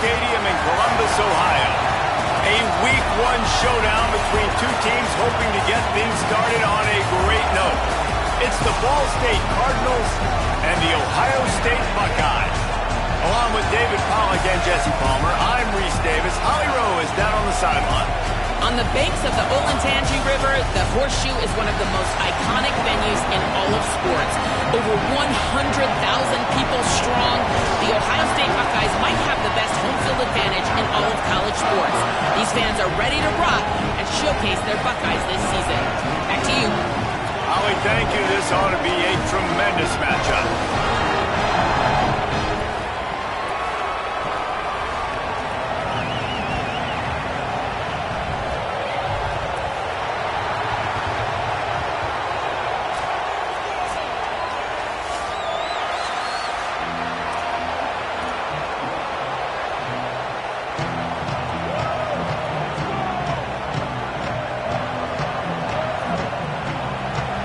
Stadium in Columbus, Ohio. A Week 1 showdown between two teams hoping to get things started on a great note. It's the Ball State Cardinals and the Ohio State Buckeyes. Along with David Pollack and Jesse Palmer, I'm Reese Davis. Holly Rowe is down on the sideline. On the banks of the Olentangy River, the Horseshoe is one of the most iconic venues in all of sports. Over 100,000 people strong, the Ohio State Buckeyes might have the best home field advantage in all of college sports. These fans are ready to rock and showcase their Buckeyes this season. Back to you. Holly, thank you. This ought to be a tremendous matchup.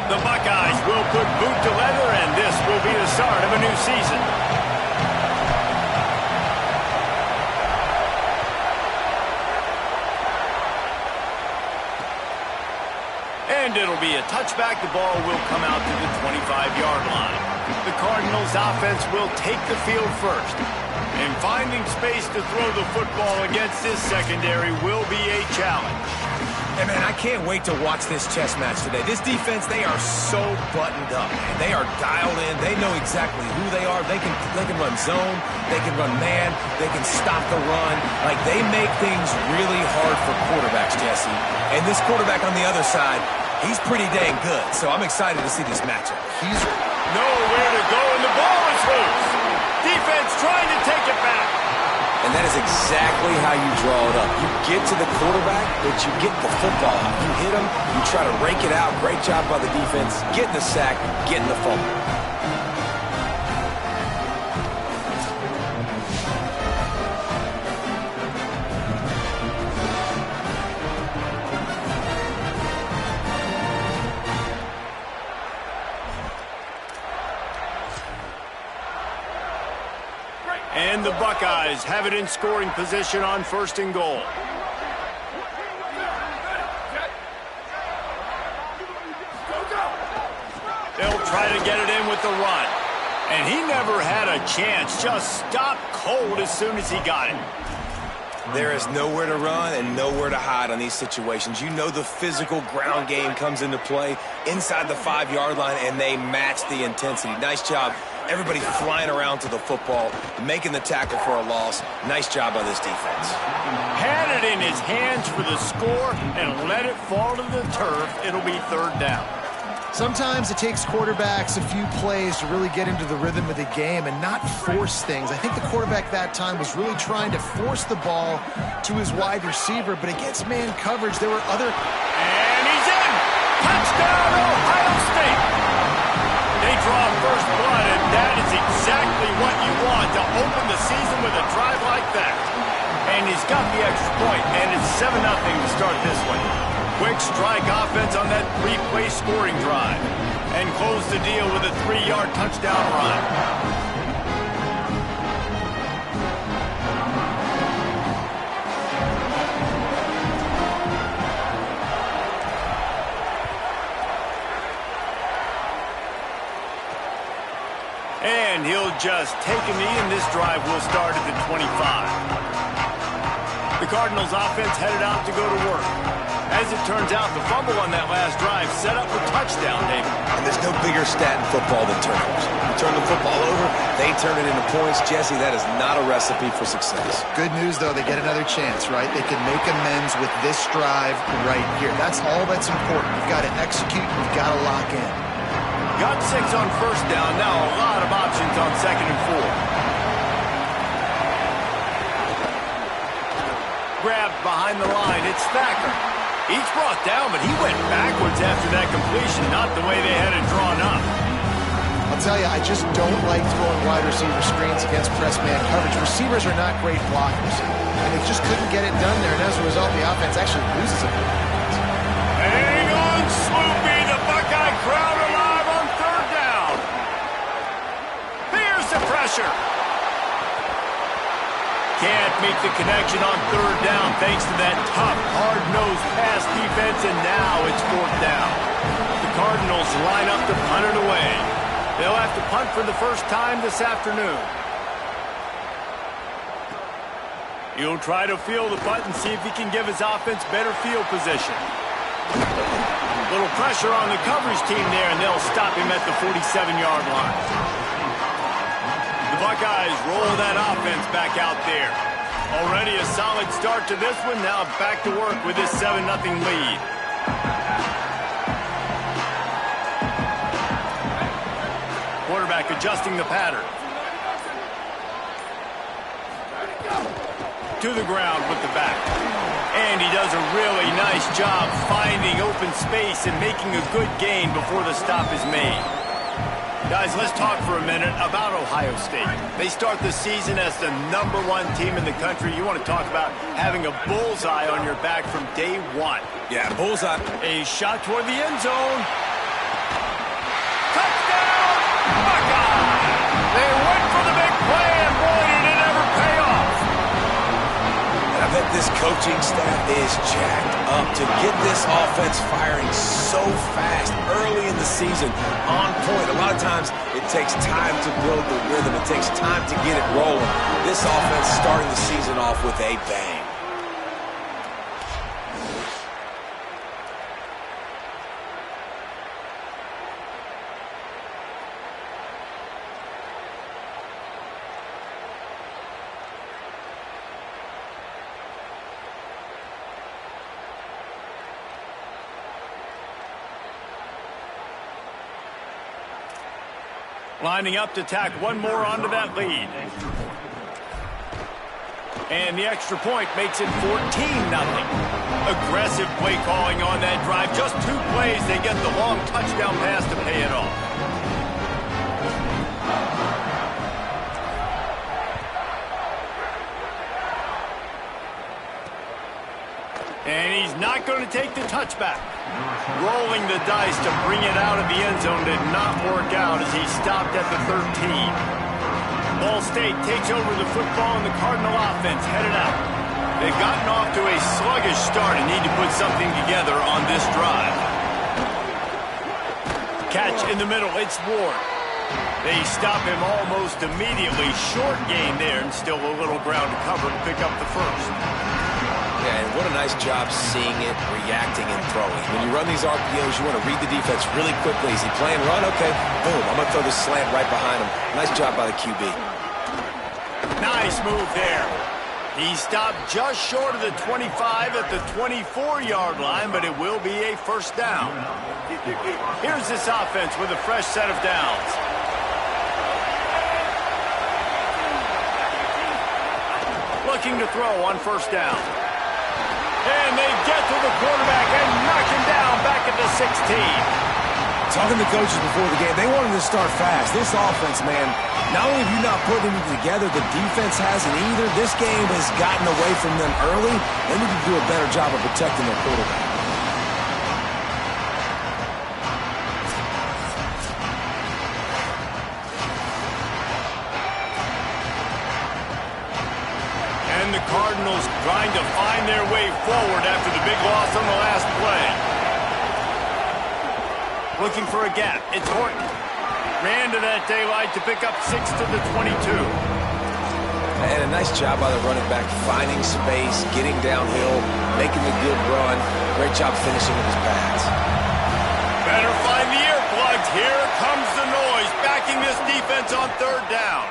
The Buckeyes will put boot to leather, and this will be the start of a new season. And it'll be a touchback. The ball will come out to the 25-yard line. The Cardinals' offense will take the field first. And finding space to throw the football against this secondary will be a challenge. Hey, man, I can't wait to watch this chess match today. This defense, they are so buttoned up, man. They are dialed in. They know exactly who they are. They can run zone. They can run man. They can stop the run. Like, they make things really hard for quarterbacks, Jesse. And this quarterback on the other side, he's pretty dang good. So I'm excited to see this matchup. He's nowhere to go, and the ball is loose. Defense trying to take it back. And that is exactly how you draw it up. You get to the quarterback, but you get the football out. You hit him, you try to rake it out. Great job by the defense. Getting the sack, getting the fumble. And the Buckeyes have it in scoring position on 1st and goal. They'll try to get it in with the run. And he never had a chance. Just stopped cold as soon as he got it. There is nowhere to run and nowhere to hide on these situations. You know the physical ground game comes into play inside the 5-yard line, and they match the intensity. Nice job. Everybody flying around to the football, making the tackle for a loss. Nice job by this defense. Had it in his hands for the score and let it fall to the turf. It'll be 3rd down. Sometimes it takes quarterbacks a few plays to really get into the rhythm of the game and not force things. I think the quarterback that time was really trying to force the ball to his wide receiver, but against man coverage, there were other... And he's in! Touchdown, Ohio State! They draw first blood, and that is exactly what you want to open the season with a drive like that. And he's got the extra point, and it's 7-0 to start this one. Quick strike offense on that 3-play scoring drive. And close the deal with a 3-yard touchdown run. And he'll just take a knee, and this drive will start at the 25. The Cardinals offense headed out to go to work. As it turns out, the fumble on that last drive set up a touchdown, David. And there's no bigger stat in football than turnovers. You turn the football over, they turn it into points. Jesse, that is not a recipe for success. Good news, though, they get another chance, right? They can make amends with this drive right here. That's all that's important. You've got to execute, you've got to lock in. Got 6 on 1st down. Now a lot of options on 2nd and 4. Grabbed behind the line. It's Thacker. Each brought down, but he went backwards after that completion, not the way they had it drawn up. I'll tell you, I just don't like throwing wide receiver screens against press man coverage. Receivers are not great blockers, and they just couldn't get it done there, and as a result, the offense actually loses a bit. Hang on, Sloopy, the Buckeye crowd alive on third down. Here's the pressure. Can't make the connection on third down thanks to that tough, hard-nosed pass defense, and now it's fourth down. The Cardinals line up to punt it away. They'll have to punt for the first time this afternoon. He'll try to feel the punt and see if he can give his offense better field position. Little pressure on the coverage team there, and they'll stop him at the 47-yard line. The Buckeyes roll that offense back out there. Already a solid start to this one. Now back to work with this 7-0 lead. Quarterback adjusting the pattern. To the ground with the back. And he does a really nice job finding open space and making a good gain before the stop is made. Guys, let's talk for a minute about Ohio State. They start the season as the #1 team in the country. You want to talk about having a bullseye on your back from day one. Yeah, bullseye. A shot toward the end zone. Touchdown, Buckeye! They went for the big play, and boy, did it ever pay off. And I bet this coaching staff is jacked up to get this offense firing so fast early in the season, on point. A lot of times it takes time to build the rhythm. It takes time to get it rolling. This offense starting the season off with a bang. Lining up to tack one more onto that lead. And the extra point makes it 14-0. Aggressive play calling on that drive. Just 2 plays, they get the long touchdown pass to pay it off. And he's not going to take the touchback. Rolling the dice to bring it out of the end zone did not work out as he stopped at the 13. Ball State takes over the football and the Cardinal offense headed out. They've gotten off to a sluggish start and need to put something together on this drive. Catch in the middle, it's Ward. They stop him almost immediately. Short gain there and still a little ground to cover to pick up the first. Yeah, and what a nice job seeing it, reacting, and throwing. When you run these RPOs, you want to read the defense really quickly. Is he playing run? Okay, boom, I'm going to throw this slant right behind him. Nice job by the QB. Nice move there. He stopped just short of the 25 at the 24-yard line, but it will be a first down. Here's this offense with a fresh set of downs. Looking to throw on first down. And they get to the quarterback and knock him down back at the 16. Talking to coaches before the game, they wanted to start fast. This offense, man, not only have you not put anything together, the defense hasn't either. This game has gotten away from them early. They need to do a better job of protecting their quarterback. And the Cardinals trying to find their way forward after the big loss on the last play. Looking for a gap. It's Horton. Ran to that daylight to pick up 6 to the 22. And a nice job by the running back, finding space, getting downhill, making the good run. Great job finishing with his pads. Better find the earplugs. Here comes the noise, backing this defense on third down.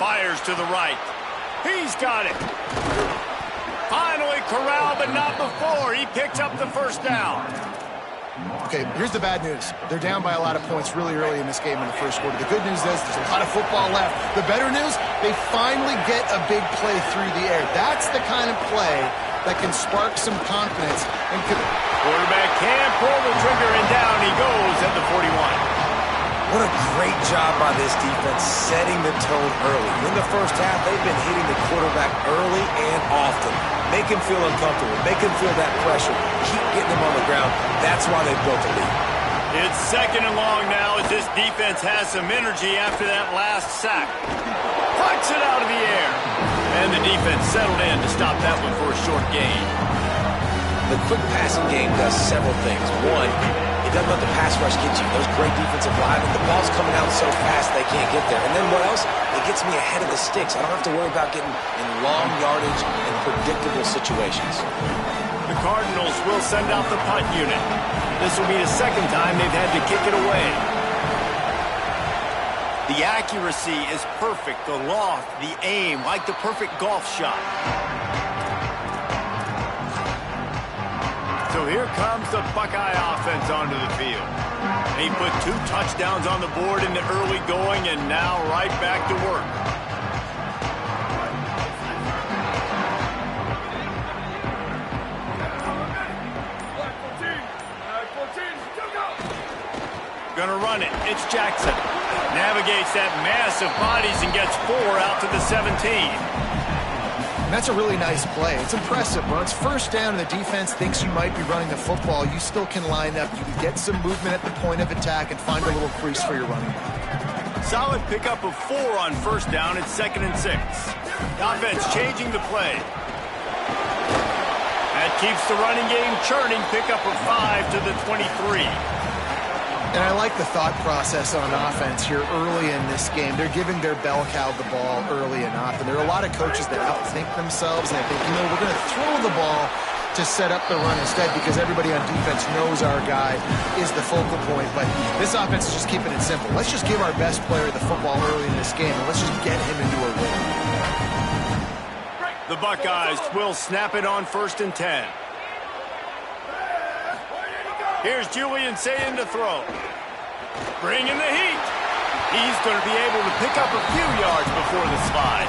Fires to the right. He's got it. Finally corralled, but not before. He picks up the first down. Okay, here's the bad news. They're down by a lot of points really early in this game in the first quarter. The good news is there's a lot of football left. The better news, they finally get a big play through the air. That's the kind of play that can spark some confidence. And quarterback can't pull the trigger, and down he goes at the 41. What a great job by this defense setting the tone early. In the first half, they've been hitting the quarterback early and often. Make him feel uncomfortable. Make him feel that pressure. Keep getting him on the ground. That's why they've built a lead. It's 2nd and long now as this defense has some energy after that last sack. Pucks it out of the air. And the defense settled in to stop that one for a short gain. The quick passing game does several things. One, it doesn't let the pass rush get you. Those great defensive linemen, the ball's coming out so fast they can't get there. And then what else? It gets me ahead of the sticks. I don't have to worry about getting in long yardage and predictable situations. The Cardinals will send out the punt unit. This will be the 2nd time they've had to kick it away. The accuracy is perfect. The loft, the aim, like the perfect golf shot. So here comes the Buckeye offense onto the field. He put 2 touchdowns on the board in the early going, and now right back to work. Gonna run it. It's Jackson. Navigates that mass of bodies and gets 4 out to the 17. And that's a really nice play. It's impressive. When it's first down and the defense thinks you might be running the football, you still can line up. You can get some movement at the point of attack and find a little crease for your running back. Solid pickup of 4 on first down. It's 2nd and 6. The offense changing the play. That keeps the running game churning. Pickup of 5 to the 23. And I like the thought process on offense here early in this game. They're giving their bell cow the ball early and often. There are a lot of coaches that outthink themselves, and I think, we're going to throw the ball to set up the run instead because everybody on defense knows our guy is the focal point. But this offense is just keeping it simple. Let's just give our best player the football early in this game, and let's just get him into a rhythm. The Buckeyes will snap it on 1st and 10. Here's Julian Sayin to throw. Bringing the heat. He's going to be able to pick up a few yards before the slide.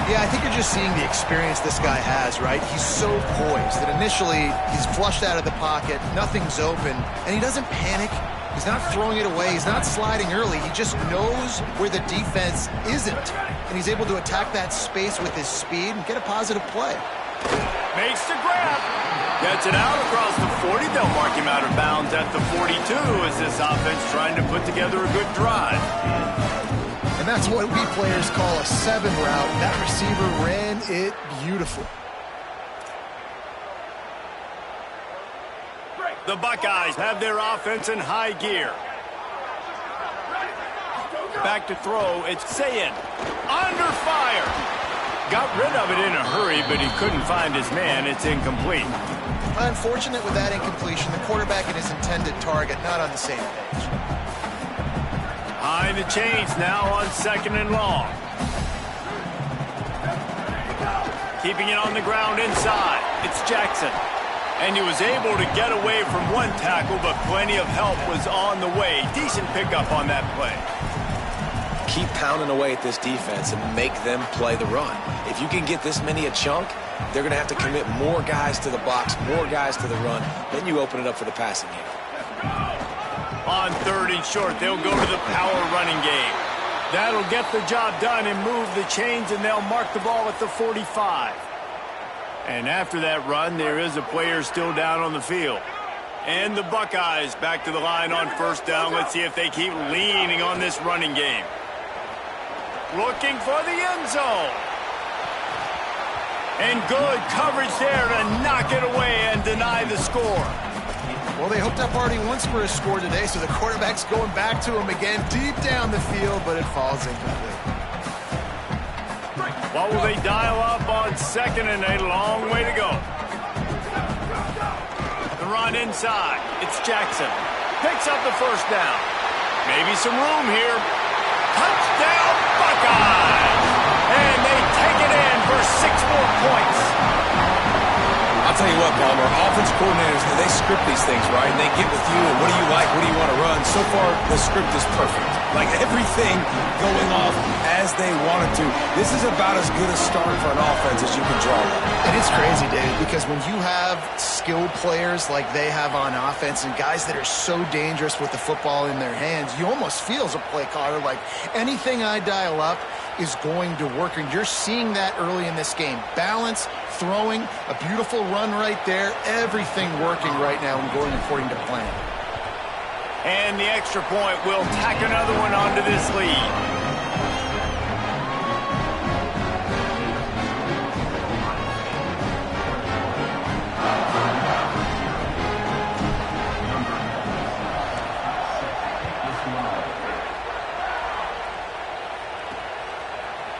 Yeah, I think you're just seeing the experience this guy has, right? He's so poised that initially he's flushed out of the pocket, nothing's open, and he doesn't panic. He's not throwing it away. He's not sliding early. He just knows where the defense isn't, and he's able to attack that space with his speed and get a positive play. Makes the grab. Gets it out across the 40. They'll mark him out of bounds at the 42 as this offense trying to put together a good drive. And that's what we players call a 7 route. That receiver ran it beautiful. The Buckeyes have their offense in high gear. Back to throw. It's Sayin. Under fire. Got rid of it in a hurry, but he couldn't find his man. It's incomplete. Unfortunate with that incompletion. The quarterback and his intended target not on the same page. High the chains now on 2nd and long. Keeping it on the ground inside. It's Jackson. And he was able to get away from one tackle, but plenty of help was on the way. Decent pickup on that play. Keep pounding away at this defense and make them play the run. If you can get this many a chunk, they're going to have to commit more guys to the box, more guys to the run. Then you open it up for the passing game. On 3rd and short, they'll go to the power running game. That'll get the job done and move the chains, and they'll mark the ball at the 45. And after that run, there is a player still down on the field. And the Buckeyes back to the line on 1st down. Let's see if they keep leaning on this running game. Looking for the end zone. And good coverage there to knock it away and deny the score. Well, they hooked up already once for a score today, so the quarterback's going back to him again deep down the field, but it falls incomplete. What will they dial up on 2nd and a long way to go? The run inside. It's Jackson. Picks up the 1st down. Maybe some room here. Touchdown, Buckeyes! And they take it in for 6 more points. I'll tell you what, Palmer, offense coordinators, they script these things, right? And they get with you, and what do you like, what do you want to run? So far, the script is perfect. Like everything going off as they wanted to. This is about as good a start for an offense as you can draw up. It is crazy, David, because when you have skilled players like they have on offense and guys that are so dangerous with the football in their hands, you almost feel as a play caller like anything I dial up is going to work. And you're seeing that early in this game. Balance, throwing, a beautiful run right there, everything working right now and going according to plan. And the extra point will tack another one onto this lead.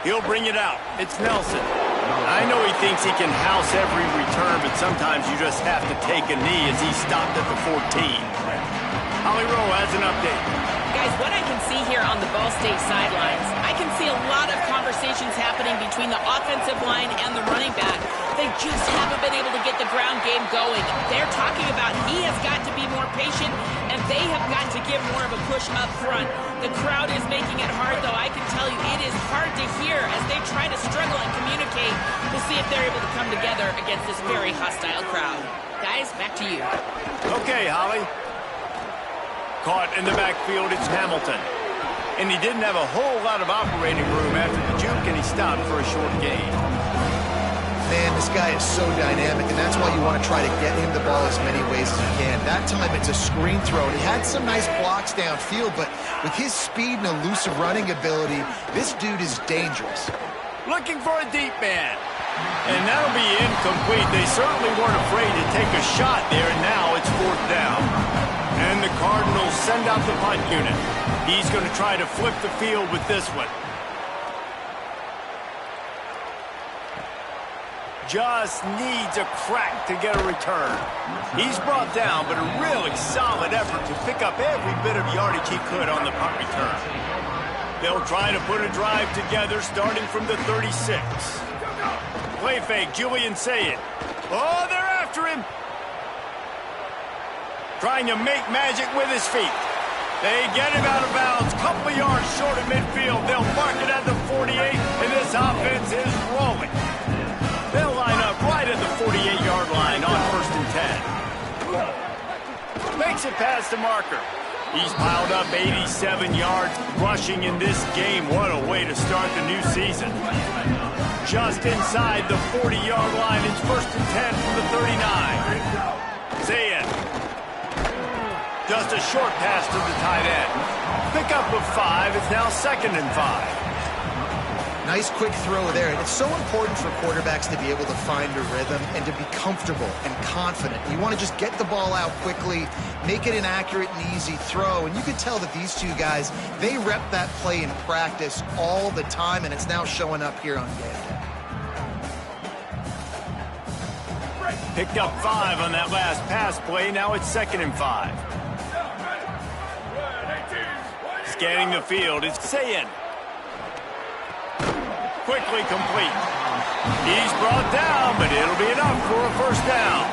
He'll bring it out. It's Nelson. I know he thinks he can house every return, but sometimes you just have to take a knee as he stopped at the 14. Holly Rowe has an update. Guys, what I can see here on the Ball State sidelines, I can see a lot of conversations happening between the offensive line and the running back. They just haven't been able to get the ground game going. They're talking about he has got to be more patient, and they have got to give more of a push up front. The crowd is making it hard, though. I can tell you it is hard to hear as they try to struggle and communicate to see if they're able to come together against this very hostile crowd. Guys, back to you. Okay, Holly. Caught in the backfield, it's Hamilton. And he didn't have a whole lot of operating room after the juke, and he stopped for a short gain. Man, this guy is so dynamic, and that's why you want to try to get him the ball as many ways as you can. That time, it's a screen throw, and he had some nice blocks downfield, but with his speed and elusive running ability, this dude is dangerous. Looking for a deep man. And that'll be incomplete. They certainly weren't afraid to take a shot there, and now it's 4th down. And the Cardinals send out the punt unit. He's going to try to flip the field with this one. Just needs a crack to get a return. He's brought down, but a really solid effort to pick up every bit of yardage he could on the punt return. They'll try to put a drive together starting from the 36. Play fake, Julian Sayed. Oh, they're after him. Trying to make magic with his feet. They get him out of bounds. Couple of yards short of midfield. They'll mark it at the 48, and this offense is rolling. They'll line up right at the 48-yard line on 1st and 10. Makes it past the marker. He's piled up 87 yards rushing in this game. What a way to start the new season. Just inside the 40-yard line. It's 1st and 10 from the 39. Zayed. Just a short pass to the tight end. Pickup of 5. It's now 2nd and 5. Nice quick throw there. And it's so important for quarterbacks to be able to find a rhythm and to be comfortable and confident. You want to just get the ball out quickly, make it an accurate and easy throw. And you can tell that these two guys, they rep that play in practice all the time, and it's now showing up here on game day. Picked up 5 on that last pass play. Now it's 2nd and 5. Scanning the field, it's Sayed. Quickly complete. He's brought down, but it'll be enough for a 1st down.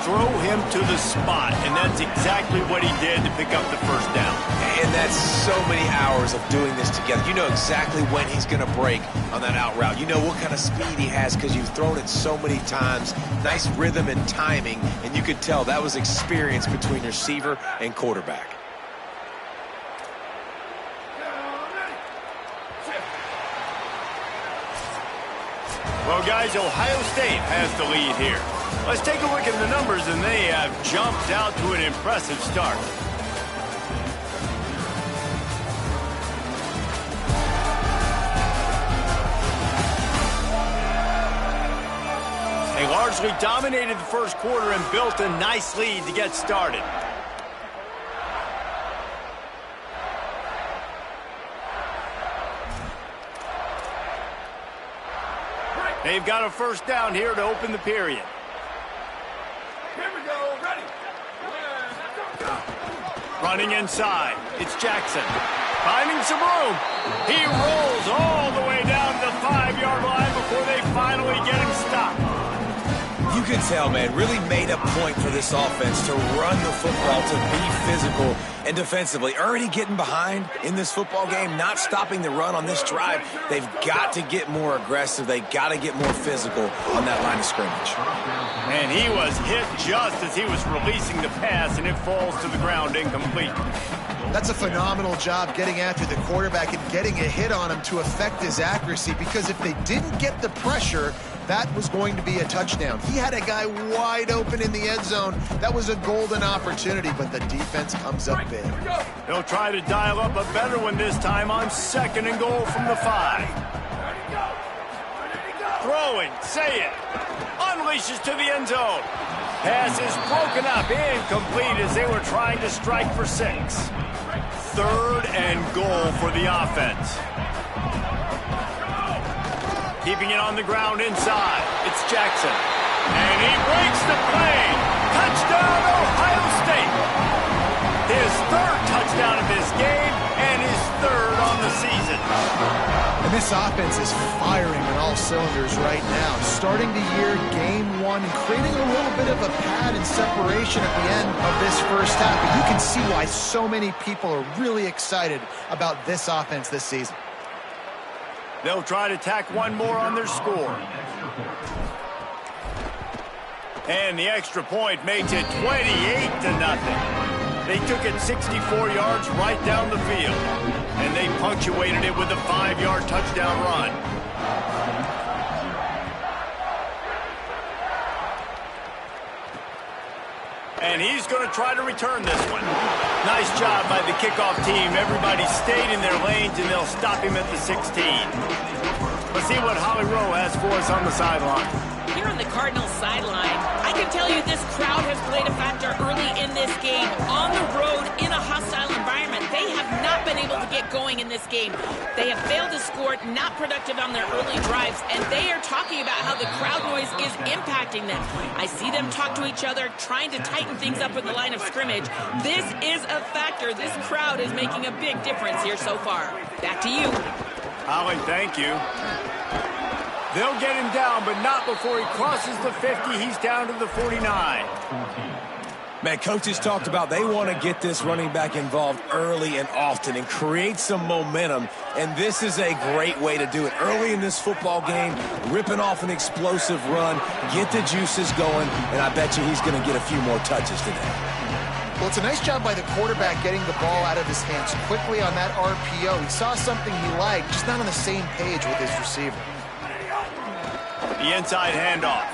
Throw him to the spot, and that's exactly what he did to pick up the 1st down. And that's so many hours of doing this together. You know exactly when he's going to break on that out route. You know what kind of speed he has because you've thrown it so many times. Nice rhythm and timing, and you could tell that was experience between receiver and quarterback. Well, guys, Ohio State has the lead here. Let's take a look at the numbers, and they have jumped out to an impressive start. They largely dominated the 1st quarter and built a nice lead to get started. They've got a 1st down here to open the period. Here we go, ready. Running inside, it's Jackson. Finding some room. He rolls all the way down to the 5-yard line before they finally get him stopped. You could tell, man, really made a point for this offense to run the football, to be physical and defensively. Already getting behind in this football game, not stopping the run on this drive. They've got to get more aggressive. They got to get more physical on that line of scrimmage. And he was hit just as he was releasing the pass, and it falls to the ground incomplete. That's a phenomenal job getting after the quarterback and getting a hit on him to affect his accuracy, because if they didn't get the pressure, that was going to be a touchdown. He had a guy wide open in the end zone. That was a golden opportunity, but the defense comes up big. He'll try to dial up a better one this time on 2nd and goal from the 5. Throwing, say it, unleashes to the end zone. Pass is broken up, incomplete as they were trying to strike for 6. 3rd and goal for the offense. Keeping it on the ground inside. It's Jackson. And he breaks the play. Touchdown, Ohio State. His 3rd touchdown of this game and his 3rd on the season. And this offense is firing on all cylinders right now. Starting the year, game 1, and creating a little bit of a pad and separation at the end of this first half. But you can see why so many people are really excited about this offense this season. They'll try to tack one more on their score. And the extra point makes it 28-0. They took it 64 yards right down the field. And they punctuated it with a 5-yard touchdown run. And he's going to try to return this one. Nice job by the kickoff team. Everybody stayed in their lanes, and they'll stop him at the 16. Let's see what Holly Rowe has for us on the sideline. Here on the Cardinals sideline, I can tell you this crowd has played a factor early in this game. On the road, in a hostile environment, they have not been able to get going in this game. They have failed to score, not productive on their early drives, and they are talking about how the crowd noise is impacting them. I see them talk to each other, trying to tighten things up with the line of scrimmage. This is a factor. This crowd is making a big difference here so far. Back to you. Holly, thank you. They'll get him down, but not before he crosses the 50. He's down to the 49. Man, coaches talked about they want to get this running back involved early and often and create some momentum, and this is a great way to do it. Early in this football game, ripping off an explosive run, get the juices going, and I bet you he's going to get a few more touches today. Well, it's a nice job by the quarterback getting the ball out of his hands quickly on that RPO. He saw something he liked, just not on the same page with his receiver. The inside handoff.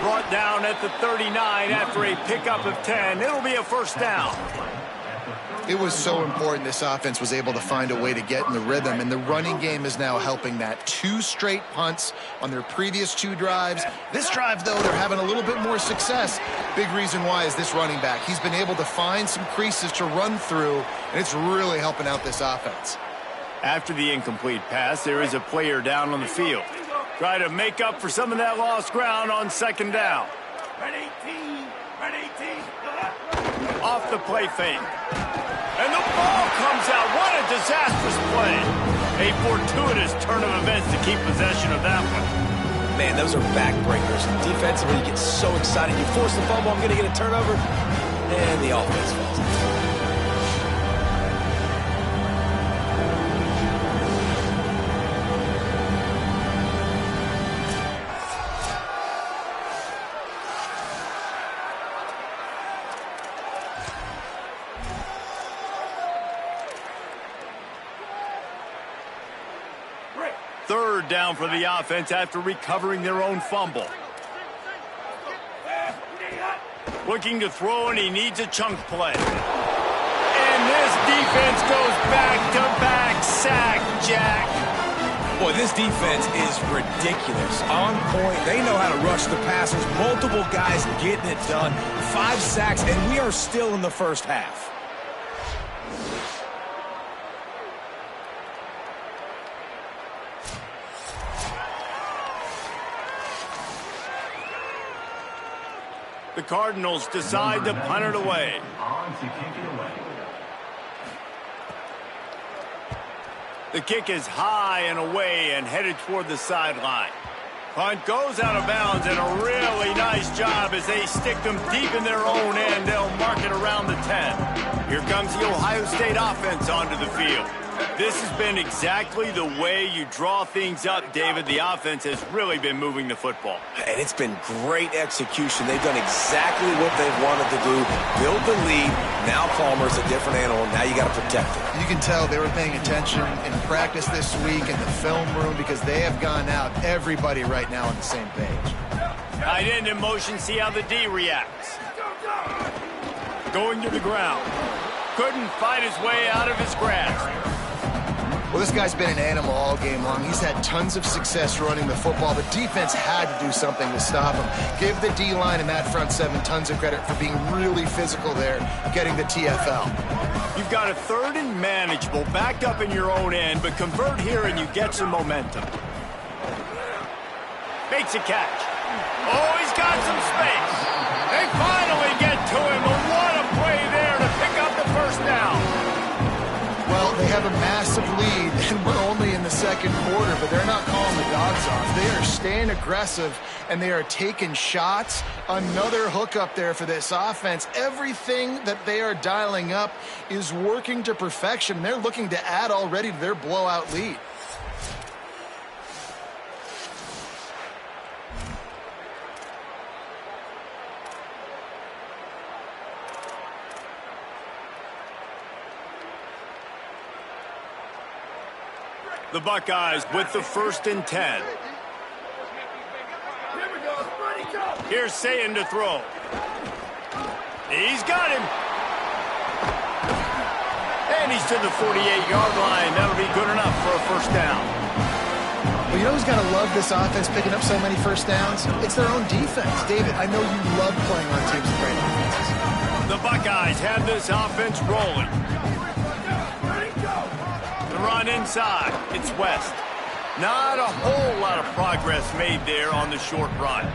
Brought down at the 39 after a pickup of 10. It'll be a first down. It was so important this offense was able to find a way to get in the rhythm, and the running game is now helping that. 2 straight punts on their previous 2 drives. This drive, though, they're having a little bit more success. Big reason why is this running back. He's been able to find some creases to run through, and it's really helping out this offense. After the incomplete pass, there is a player down on the field. Try to make up for some of that lost ground on 2nd down. Off the play fake. And the ball comes out. What a disastrous play. A fortuitous turn of events to keep possession of that one. Man, those are backbreakers. Defensively, you get so excited. You force the fumble, I'm going to get a turnover, and the offense falls into it. Third down for the offense after recovering their own fumble. Looking to throw, and he needs a chunk play. And this defense goes back-to-back sack, Jack. Boy, this defense is ridiculous. On point. They know how to rush the passers. Multiple guys getting it done. 5 sacks, and we are still in the first half. The Cardinals decide to punt it away. The kick is high and away and headed toward the sideline. Punt goes out of bounds, and a really nice job as they stick them deep in their own end. They'll mark it around the 10. Here comes the Ohio State offense onto the field. This has been exactly the way you draw things up, David. The offense has really been moving the football. And it's been great execution. They've done exactly what they've wanted to do. Build the lead. Now Palmer's a different animal. Now you got to protect it. You can tell they were paying attention in practice this week in the film room because they have gone out, everybody right now on the same page. Tight end in motion, see how the D reacts. Going to the ground. Couldn't fight his way out of his grasp. Well, this guy's been an animal all game long. He's had tons of success running the football. The defense had to do something to stop him. Give the D-line and that front seven tons of credit for being really physical there, getting the TFL. You've got a 3rd and manageable, backed up in your own end, but convert here and you get some momentum. Makes a catch. Oh, he's got some space. They finally get to him, but what a play there to pick up the first down. Well, they have a massive lead, and we're only in the second quarter, but they're not calling the dogs off. They are staying aggressive, and they are taking shots. Another hookup there for this offense. Everything that they are dialing up is working to perfection. They're looking to add already to their blowout lead. The Buckeyes with the 1st and 10. Here's Sayin to throw. He's got him. And he's to the 48-yard line. That'll be good enough for a first down. Well, you know who's got to love this offense picking up so many first downs? It's their own defense. David, I know you love playing on teams with great offenses. The Buckeyes have this offense rolling. Run inside. It's West. Not a whole lot of progress made there on the short run.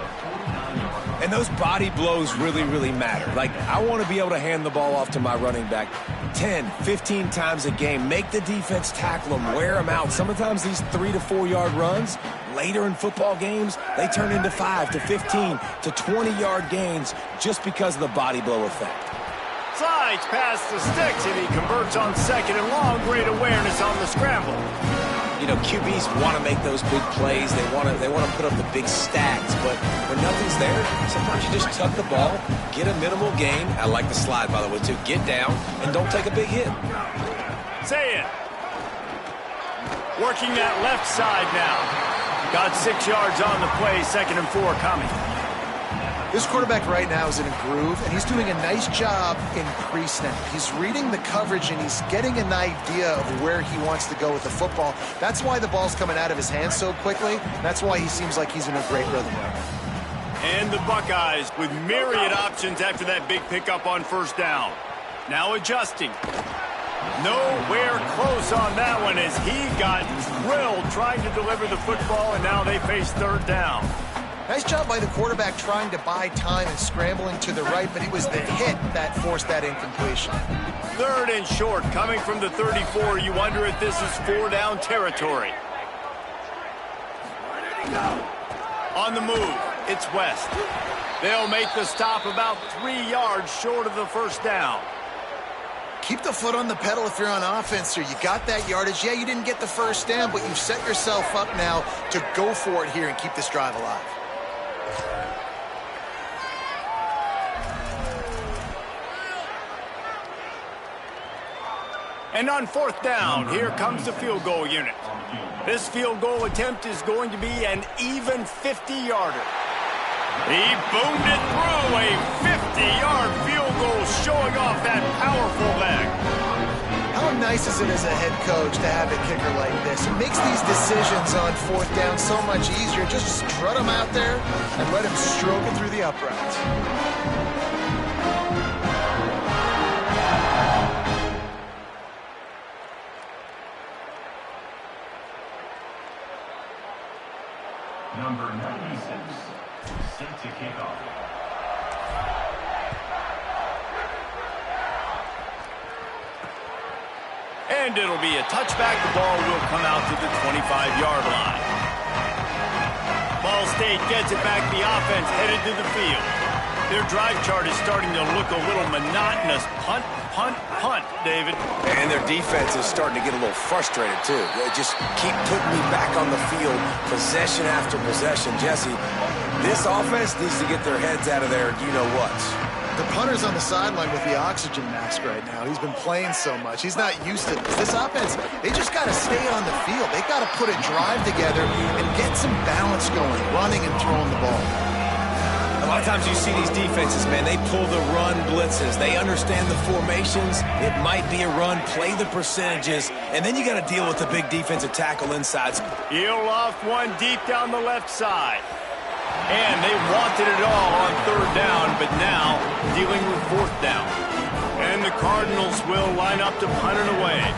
And those body blows really, really matter. Like, I want to be able to hand the ball off to my running back 10, 15 times a game. Make the defense tackle them, wear them out. Sometimes these 3 to 4 yard runs, later in football games, they turn into 5 to 15 to 20-yard gains just because of the body blow effect. Slides past the sticks, and he converts on 2nd and long. Great awareness on the scramble. You know, QBs want to make those big plays. They want to put up the big stacks. But when nothing's there, sometimes you just tuck the ball, get a minimal gain. I like the slide, by the way, too. Get down and don't take a big hit. Say it. Working that left side now. Got 6 yards on the play. 2nd and 4 coming. This quarterback right now is in a groove, and he's doing a nice job in pre-snap. He's reading the coverage, and he's getting an idea of where he wants to go with the football. That's why the ball's coming out of his hands so quickly. That's why he seems like he's in a great rhythm right now. And the Buckeyes with myriad options after that big pickup on first down. Now adjusting. Nowhere close on that one as he got drilled trying to deliver the football, and now they face 3rd down. Nice job by the quarterback trying to buy time and scrambling to the right, but it was the hit that forced that incompletion. 3rd and short coming from the 34. You wonder if this is 4-down territory. On the move, it's West. They'll make the stop about 3 yards short of the first down. Keep the foot on the pedal if you're on offense here. You got that yardage. Yeah, you didn't get the first down, but you've set yourself up now to go for it here and keep this drive alive. And on 4th down, here comes the field goal unit. This field goal attempt is going to be an even 50-yarder. He boomed it through a 50-yard field goal, showing off that powerful leg. How nice is it as a head coach to have a kicker like this? It makes these decisions on 4th down so much easier. Just strut him out there and let him stroke it through the uprights. Number 96, set to kick off. And it'll be a touchback. The ball will come out to the 25-yard line. Ball State gets it back. The offense headed to the field. Their drive chart is starting to look a little monotonous. Punt, punt, punt, David. And their defense is starting to get a little frustrated, too. They just keep putting me back on the field, possession after possession. Jesse, this offense needs to get their heads out of there, you-know-whats. The punter's on the sideline with the oxygen mask right now. He's been playing so much. He's not used to this. This offense, they just got to stay on the field. They got to put a drive together and get some balance going, running and throwing the ball. A lot of times you see these defenses, man, they pull the run blitzes. They understand the formations. It might be a run, play the percentages, and then you got to deal with the big defensive tackle inside. He'll loft one deep down the left side. And they wanted it all on third down, but now dealing with fourth down. And the Cardinals will line up to punt it away.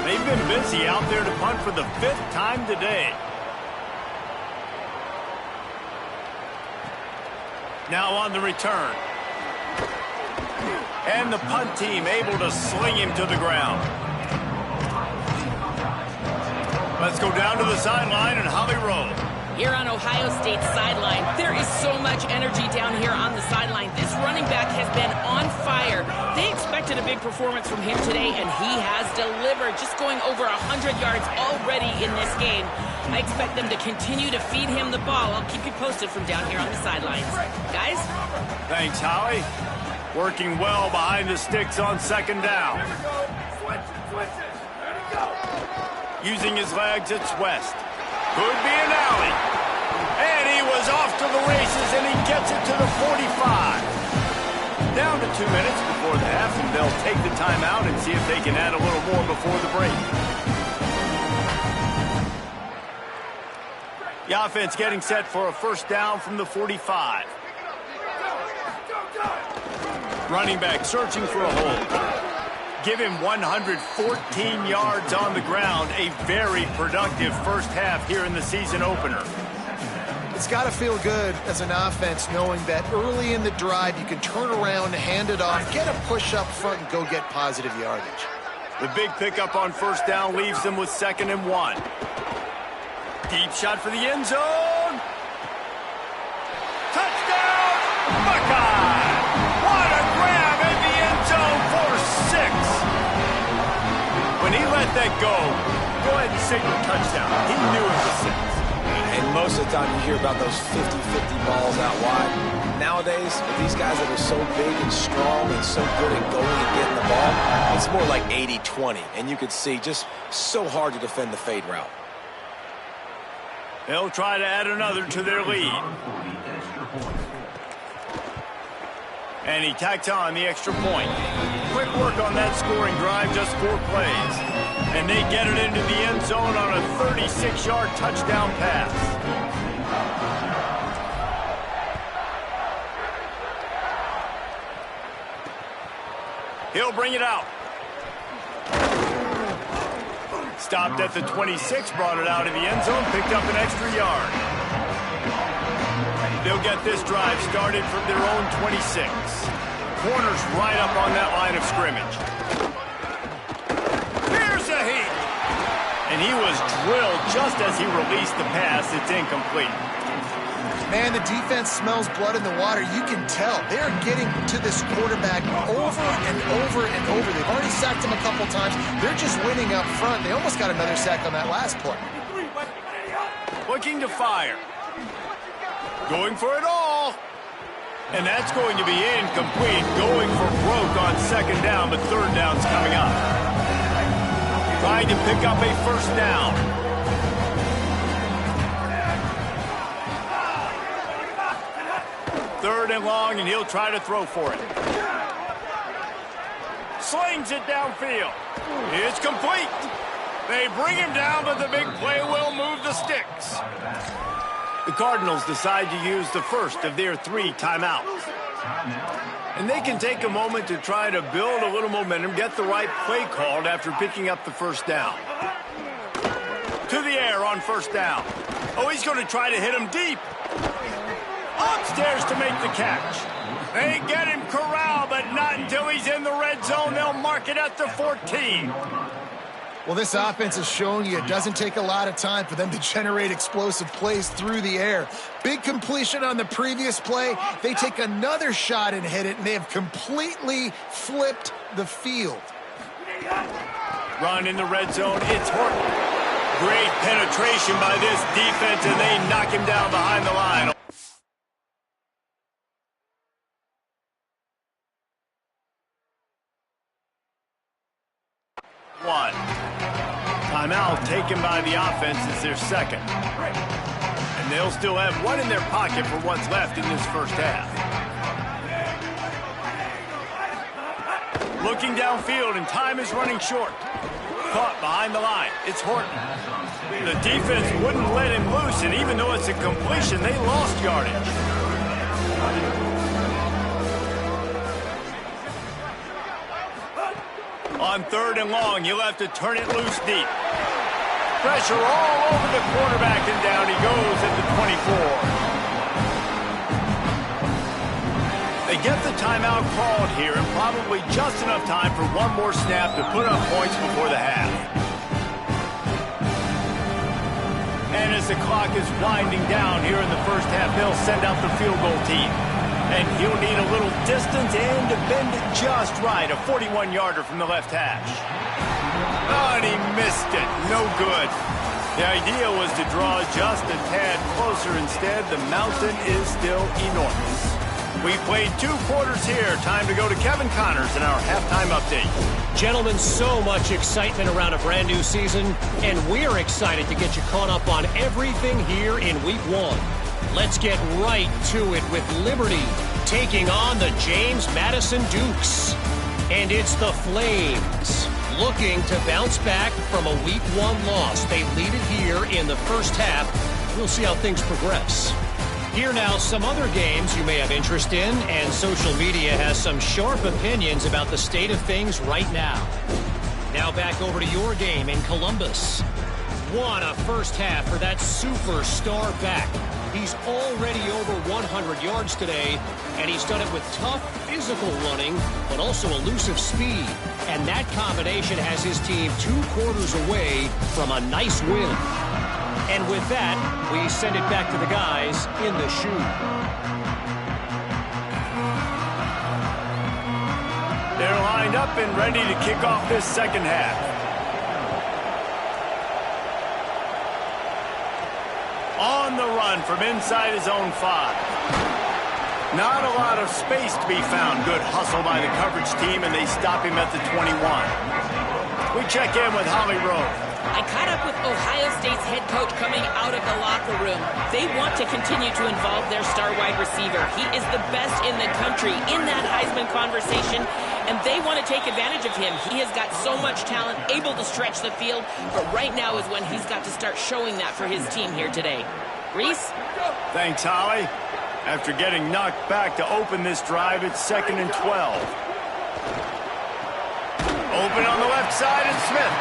They've been busy out there to punt for the 5th time today. Now on the return. And the punt team able to sling him to the ground. Let's go down to the sideline and Holly Rowe. Here on Ohio State's sideline, there is so much energy down here on the sideline. This running back has been on fire. They expected a big performance from him today, and he has delivered, just going over 100 yards already in this game. I expect them to continue to feed him the ball. I'll keep you posted from down here on the sidelines. Guys? Thanks, Holly. Working well behind the sticks on second down. Using his legs, it's West. Could be an alley. And he was off to the races, and he gets it to the 45. Down to 2 minutes before the half, and they'll take the timeout and see if they can add a little more before the break. The offense getting set for a first down from the 45. Running back searching for a hole. Give him 114 yards on the ground. A very productive first half here in the season opener. It's got to feel good as an offense knowing that early in the drive you can turn around, hand it off, get a push up front, and go get positive yardage. The big pickup on first down leaves them with 2nd and 1. Deep shot for the end zone. Touchdown, Buckeye! What a grab in the end zone for 6. When he let that go ahead and signal touchdown. He knew it was 6. And most of the time you hear about those 50-50 balls out wide. Nowadays, with these guys that are so big and strong and so good at going and getting the ball, it's more like 80-20. And you could see just so hard to defend the fade route. They'll try to add another to their lead. And he tacks on the extra point. Quick work on that scoring drive, just 4 plays. And they get it into the end zone on a 36-yard touchdown pass. He'll bring it out. Stopped at the 26, brought it out of the end zone, picked up an extra yard. They'll get this drive started from their own 26. Corners right up on that line of scrimmage. Here's a heat. And he was drilled just as he released the pass. It's incomplete. Man, the defense smells blood in the water. You can tell. They're getting to this quarterback over and over and over. They've already sacked him a couple times. They're just winning up front. They almost got another sack on that last play. Looking to fire. Going for it all. And that's going to be incomplete. Going for broke on second down, but third down's coming up. Trying to pick up a first down. Third and long, and he'll try to throw for it. Slings it downfield. It's complete. They bring him down, but the big play will move the sticks. The Cardinals decide to use the first of their 3 timeouts. And they can take a moment to try to build a little momentum, get the right play called after picking up the first down. To the air on first down. Oh, he's going to try to hit him deep. Upstairs to make the catch. They get him corralled, but not until he's in the red zone. They'll mark it at the 14. Well, this offense is showing you it doesn't take a lot of time for them to generate explosive plays through the air. Big completion on the previous play. They take another shot and hit it, and they have completely flipped the field. Run in the red zone. It's Horton. Great penetration by this defense, and they knock him down behind the line. One. Timeout taken by the offense is their second. And they'll still have one in their pocket for what's left in this first half. Looking downfield, and time is running short. Caught behind the line. It's Horton. The defense wouldn't let him loose, and even though it's a completion, they lost yardage. On 3rd and long, he'll have to turn it loose deep. Pressure all over the quarterback, and down he goes at the 24. They get the timeout called here, and probably just enough time for one more snap to put up points before the half. And as the clock is winding down here in the first half, they'll send out the field goal team. And he'll need a little distance and to bend it just right. A 41-yarder from the left hash. Oh, and he missed it. No good. The idea was to draw just a tad closer. Instead, the mountain is still enormous. We played 2 quarters here. Time to go to Kevin Connors in our halftime update. Gentlemen, so much excitement around a brand new season, and we're excited to get you caught up on everything here in Week 1. Let's get right to it with Liberty taking on the James Madison Dukes. And it's the Flames looking to bounce back from a Week 1 loss. They lead it here in the first half. We'll see how things progress. Here now, some other games you may have interest in, and social media has some sharp opinions about the state of things right now. Now back over to your game in Columbus. What a first half for that superstar back. He's already over 100 yards today, and he's done it with tough physical running, but also elusive speed. And that combination has his team 2 quarters away from a nice win. And with that, we send it back to the guys in the shoe. They're lined up and ready to kick off this second half. On the run from inside his own 5. Not a lot of space to be found. Good hustle by the coverage team, and they stop him at the 21. We check in with Holly Rowe. I caught up with Ohio State's head coach coming out of the locker room. They want to continue to involve their star wide receiver. He is the best in the country in that Heisman conversation, and they want to take advantage of him. He has got so much talent, able to stretch the field, but right now is when he's got to start showing that for his team here today. Reese? Thanks, Holly. After getting knocked back to open this drive, it's 2nd and 12. Open on the left side, and Smith.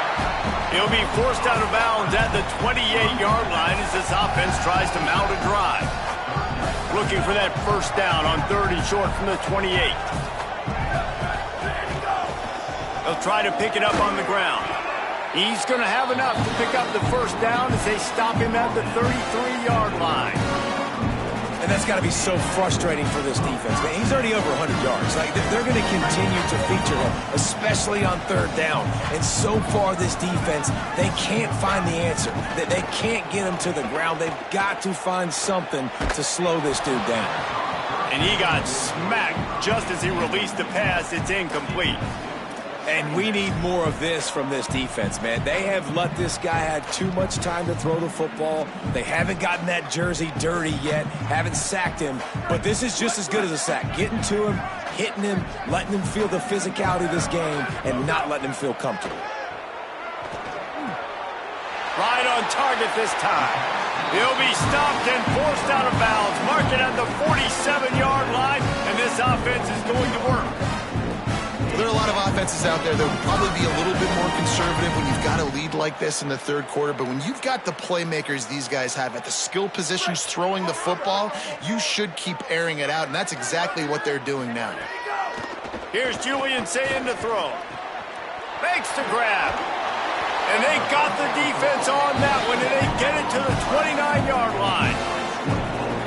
He'll be forced out of bounds at the 28-yard line as this offense tries to mount a drive. Looking for that first down on 3rd and short from the 28. They'll try to pick it up on the ground. He's going to have enough to pick up the first down as they stop him at the 33-yard line. And that's got to be so frustrating for this defense. Man, he's already over 100 yards. Like, they're going to continue to feature him, especially on 3rd down. And so far, this defense, they can't find the answer. They can't get him to the ground. They've got to find something to slow this dude down. And he got smacked just as he released the pass. It's incomplete. And we need more of this from this defense, man. They have let this guy have too much time to throw the football. They haven't gotten that jersey dirty yet, haven't sacked him. But this is just as good as a sack. Getting to him, hitting him, letting him feel the physicality of this game, and not letting him feel comfortable. Right on target this time. He'll be stopped and forced out of bounds. Mark it at the 47-yard line, and this offense is going to work. There are a lot of offenses out there that would probably be a little bit more conservative when you've got a lead like this in the 3rd quarter. But when you've got the playmakers these guys have at the skill positions throwing the football, you should keep airing it out. And that's exactly what they're doing now. Here's Julian Sayin to throw. Makes the grab. And they got the defense on that one, and they get it to the 29-yard line.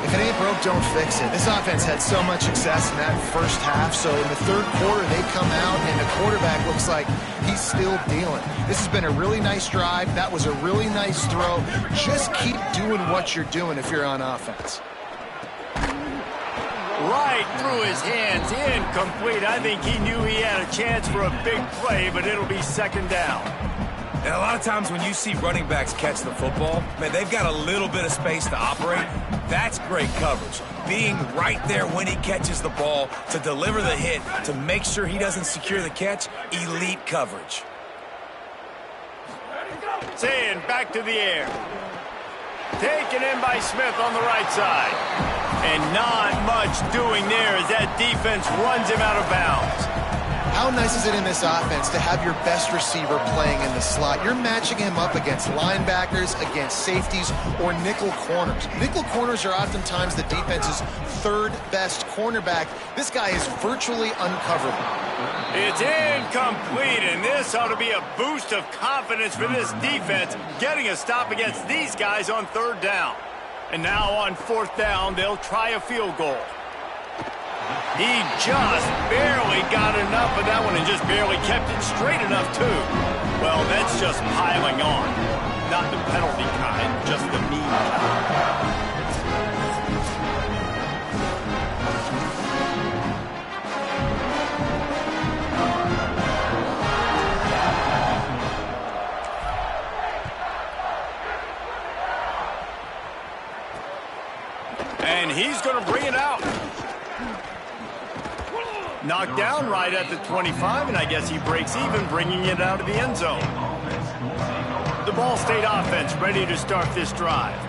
If it ain't broke, don't fix it. This offense had so much success in that first half, so in the third quarter, they come out, and the quarterback looks like he's still dealing. This has been a really nice drive. That was a really nice throw. Just keep doing what you're doing if you're on offense. Right through his hands, incomplete. I think he knew he had a chance for a big play, but it'll be second down. And a lot of times when you see running backs catch the football, man, they've got a little bit of space to operate. That's great coverage. Being right there when he catches the ball to deliver the hit, to make sure he doesn't secure the catch, elite coverage. Saying back to the air. Taken in by Smith on the right side. And not much doing there as that defense runs him out of bounds. How nice is it in this offense to have your best receiver playing in the slot? You're matching him up against linebackers, against safeties, or nickel corners. Nickel corners are oftentimes the defense's third best cornerback. This guy is virtually uncoverable. It's incomplete, and this ought to be a boost of confidence for this defense, getting a stop against these guys on third down. And now on fourth down, they'll try a field goal. He just barely got enough of that one and just barely kept it straight enough, too. Well, that's just piling on. Not the penalty kind, just the mean kind. And he's going to bring it out. Knocked down right at the 25, and I guess he breaks even, bringing it out of the end zone. The Ball State offense ready to start this drive.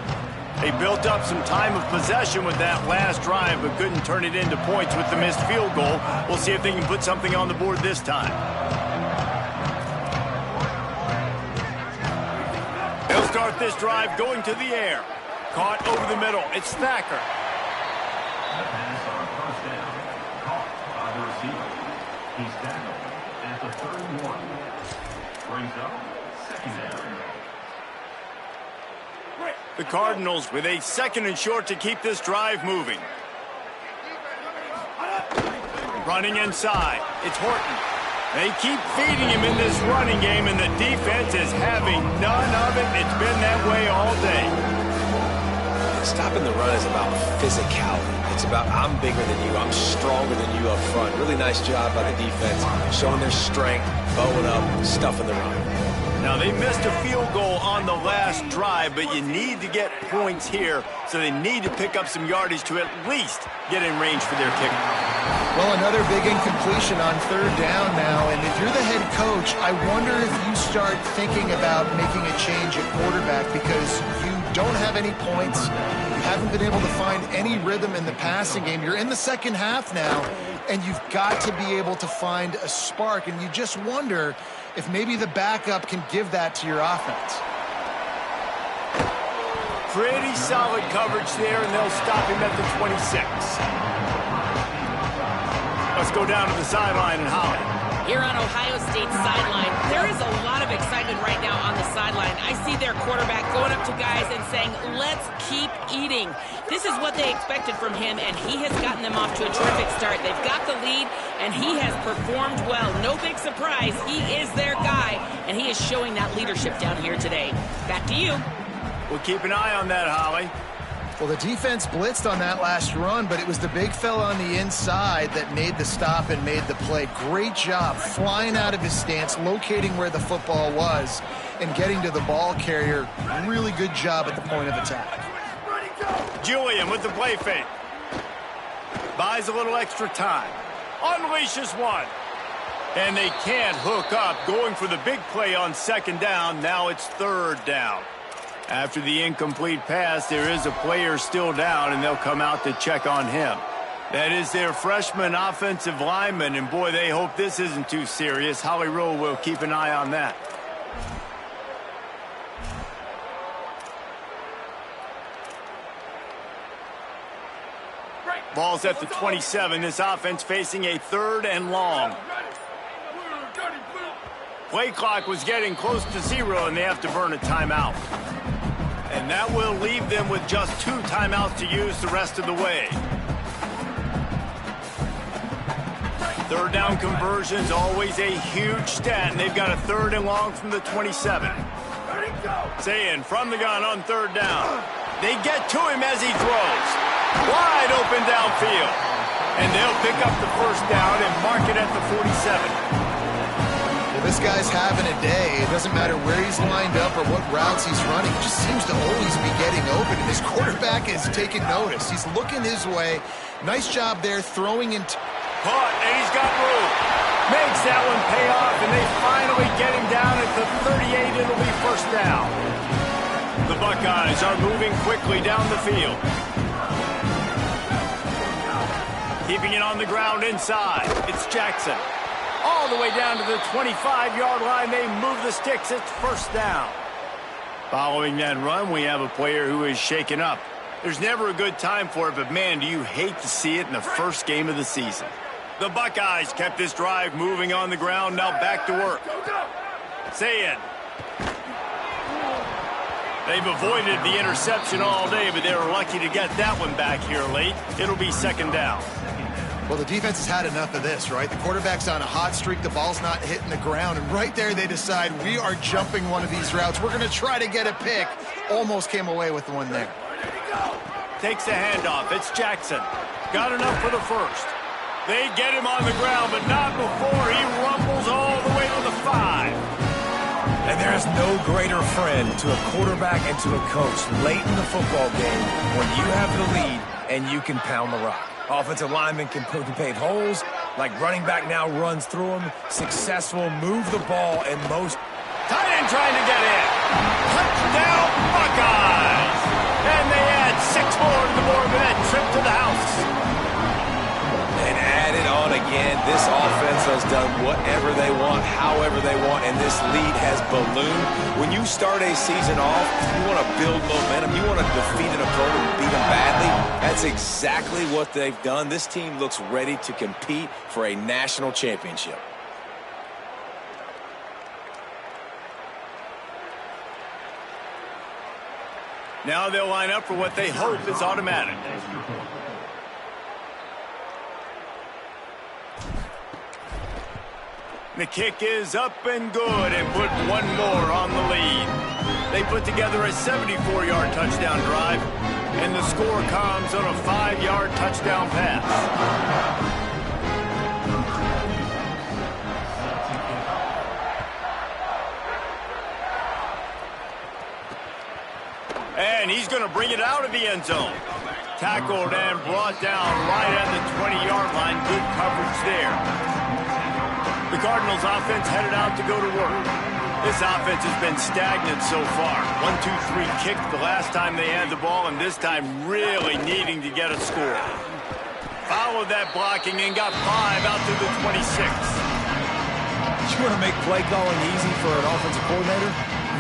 They built up some time of possession with that last drive, but couldn't turn it into points with the missed field goal. We'll see if they can put something on the board this time. They'll start this drive going to the air. Caught over the middle. It's Thacker. The pass on first down. Caught by the receiver. He's tackled at the 31. Brings up second down. The Cardinals with a second and short to keep this drive moving. Running inside. It's Horton. They keep feeding him in this running game, and the defense is having none of it. It's been that way all day. Stopping the run is about physicality. It's about I'm bigger than you, I'm stronger than you up front. Really nice job by the defense, showing their strength, bowing up, stuffing the run. Now, they missed a field goal on the last drive, but you need to get points here, so they need to pick up some yardage to at least get in range for their kicker. Well, another big incompletion on third down now, and if you're the head coach, I wonder if you start thinking about making a change at quarterback because you don't have any points. You haven't been able to find any rhythm in the passing game. You're in the second half now, and you've got to be able to find a spark, and you just wonder if maybe the backup can give that to your offense. Pretty solid coverage there, and they'll stop him at the 26. Let's go down to the sideline and Holly. Here on Ohio State's sideline, there is a lot of excitement right now on the sideline. I see their quarterback going up to guys and saying, let's keep eating. This is what they expected from him, and he has gotten them off to a terrific start. They've got the lead, and he has performed well. No big surprise. He is their guy, and he is showing that leadership down here today. Back to you. We'll keep an eye on that, Holly. Well, the defense blitzed on that last run, but it was the big fella on the inside that made the stop and made the play. Great job flying out of his stance, locating where the football was, and getting to the ball carrier. Really good job at the point of attack. Julian with the play fake. Buys a little extra time. Unleashes one. And they can't hook up. Going for the big play on second down. Now it's third down. After the incomplete pass, there is a player still down, and they'll come out to check on him. That is their freshman offensive lineman, and boy, they hope this isn't too serious. Holly Rowe will keep an eye on that. Ball's at the 27. This offense facing a third and long. Play clock was getting close to 0, and they have to burn a timeout. And that will leave them with just 2 timeouts to use the rest of the way. Third down conversion's always a huge stat, and they've got a 3rd and long from the 27. Saying from the gun on 3rd down. They get to him as he throws. Wide open downfield. And they'll pick up the 1st down and mark it at the 47. Well, this guy's having a day. It doesn't matter where he's lined up or what routes he's running. He just seems to always be getting open. And this quarterback is taking notice. He's looking his way. Nice job there throwing into... Caught, and he's got room. Makes that one pay off, and they finally get him down at the 38. It'll be 1st down. The Buckeyes are moving quickly down the field. Keeping it on the ground inside. It's Jackson. All the way down to the 25-yard line. They move the sticks. It's 1st down. Following that run, we have a player who is shaken up. There's never a good time for it, but man, do you hate to see it in the first game of the season. The Buckeyes kept this drive moving on the ground. Now back to work. Saying. They've avoided the interception all day, but they were lucky to get that one back here late. It'll be 2nd down. Well, the defense has had enough of this, right? The quarterback's on a hot streak. The ball's not hitting the ground. And right there, they decide we are jumping one of these routes. We're going to try to get a pick. Almost came away with one there. Takes the handoff. It's Jackson. Got enough for the 1st. They get him on the ground, but not before he rumbles all the way to the 5. And there's no greater friend to a quarterback and to a coach late in the football game when you have the lead and you can pound the rock. Offensive linemen can paint holes, like running back now runs through them. Successful, move the ball, and most... Tight end trying to get in. Touchdown, Buckeyes! And they add 6 more to the board with that trip to the house. And add it on again. This offense has done whatever they want, however they want, and this lead has ballooned. When you start a season off, you want to build momentum. You want to defeat an opponent and beat them badly. That's exactly what they've done. This team looks ready to compete for a national championship. Now they'll line up for what they hope is automatic. The kick is up and good and put 1 more on the lead. They put together a 74-yard touchdown drive, and the score comes on a 5-yard touchdown pass. And he's going to bring it out of the end zone. Tackled and brought down right at the 20-yard line. Good coverage there. The Cardinals offense headed out to go to work. This offense has been stagnant so far. 1-2-3 kick the last time they had the ball, and this time really needing to get a score. Followed that blocking and got 5 out to the 26. You want to make play calling easy for an offensive coordinator?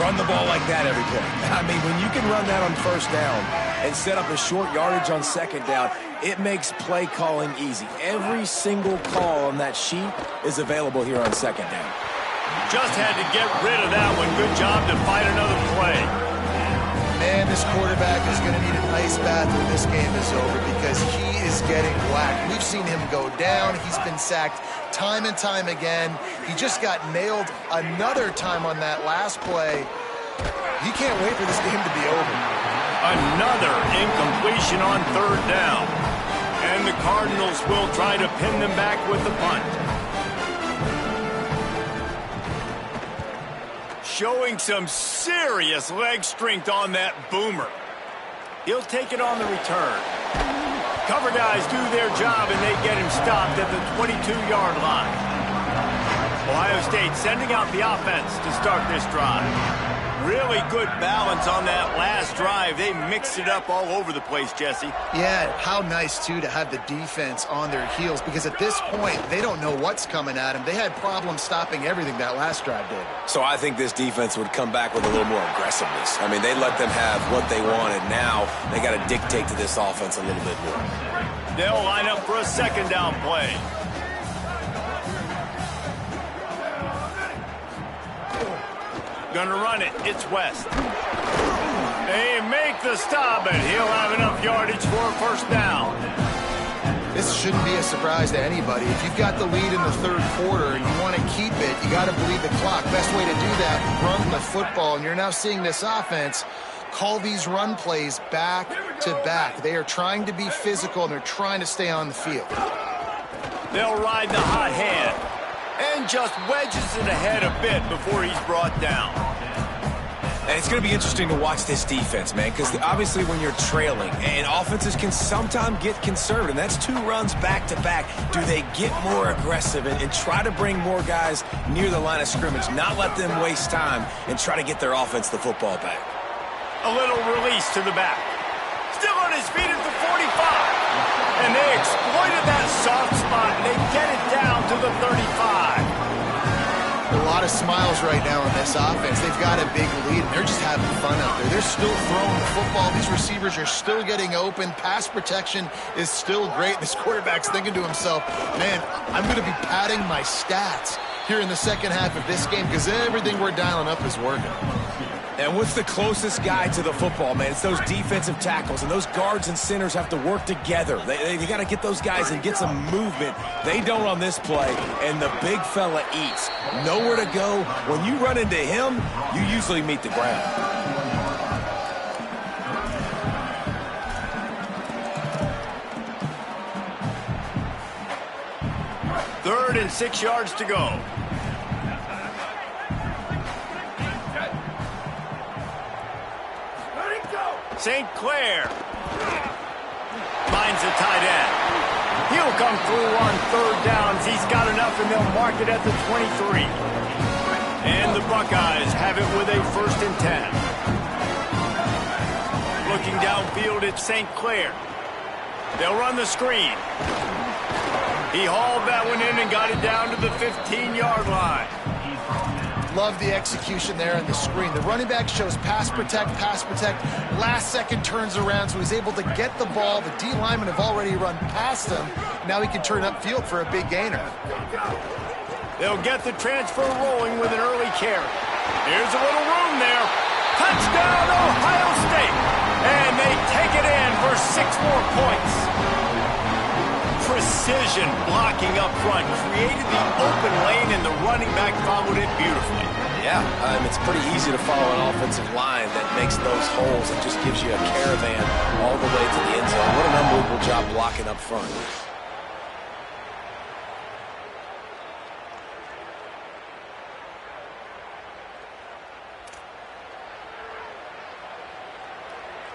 Run the ball like that every play. I mean, when you can run that on 1st down and set up a short yardage on 2nd down, it makes play calling easy. Every single call on that sheet is available here on 2nd down. Just had to get rid of that one. Good job to fight another play. Man, this quarterback is going to need an ice bath when this game is over because he is getting whacked. We've seen him go down. He's been sacked time and time again. He just got nailed another time on that last play. He can't wait for this game to be over. Another incompletion on 3rd down. And the Cardinals will try to pin them back with the punt. Showing some serious leg strength on that boomer. He'll take it on the return. Cover guys do their job, and they get him stopped at the 22-yard line. Ohio State sending out the offense to start this drive. Really good balance on that last drive. They mixed it up all over the place, Jesse. Yeah, how nice, too, to have the defense on their heels because at this point, they don't know what's coming at them. They had problems stopping everything that last drive did. So I think this defense would come back with a little more aggressiveness. I mean, they let them have what they wanted. Now they got to dictate to this offense a little bit more. They'll line up for a 2nd down play. Gonna run it. It's West. They make the stop, and he'll have enough yardage for a first down. This shouldn't be a surprise to anybody. If you've got the lead in the third quarter and you want to keep it, you got to bleed the clock. Best way to do that, run the football. And you're now seeing this offense call these run plays back to back. They are trying to be physical, and they're trying to stay on the field. They'll ride the hot hand and just wedges it ahead a bit before he's brought down. And it's going to be interesting to watch this defense, man, because obviously when you're trailing, and offenses can sometimes get conservative, and that's 2 runs back-to-back. Do they get more aggressive and try to bring more guys near the line of scrimmage, not let them waste time, and try to get their offense the football back? A little release to the back. Still on his feet at the 45. And they exploited that soft spot, and they get it down to the 35. A lot of smiles right now on this offense. They've got a big lead, and they're just having fun out there. They're still throwing the football. These receivers are still getting open. Pass protection is still great. This quarterback's thinking to himself, man, I'm going to be padding my stats here in the second half of this game because everything we're dialing up is working. And what's the closest guy to the football, man? It's those defensive tackles, and those guards and centers have to work together. They got to get those guys and get some movement. They don't on this play, and the big fella eats. Nowhere to go. When you run into him, you usually meet the ground. Third and 6 yards to go. St. Clair finds a tight end. He'll come through on third downs. He's got enough, and they'll mark it at the 23. And the Buckeyes have it with a 1st and 10. Looking downfield at St. Clair. They'll run the screen. He hauled that one in and got it down to the 15-yard line. Love the execution there on the screen. The running back shows pass protect. Last second turns around, so he's able to get the ball. The D linemen have already run past him. Now he can turn upfield for a big gainer. They'll get the transfer rolling with an early carry. Here's a little room there. Touchdown, Ohio State. And they take it in for 6 more points. Precision blocking up front created the open lane, and the running back followed it beautifully. Yeah, it's pretty easy to follow an offensive line that makes those holes and just gives you a caravan all the way to the end zone. What an unbelievable job blocking up front.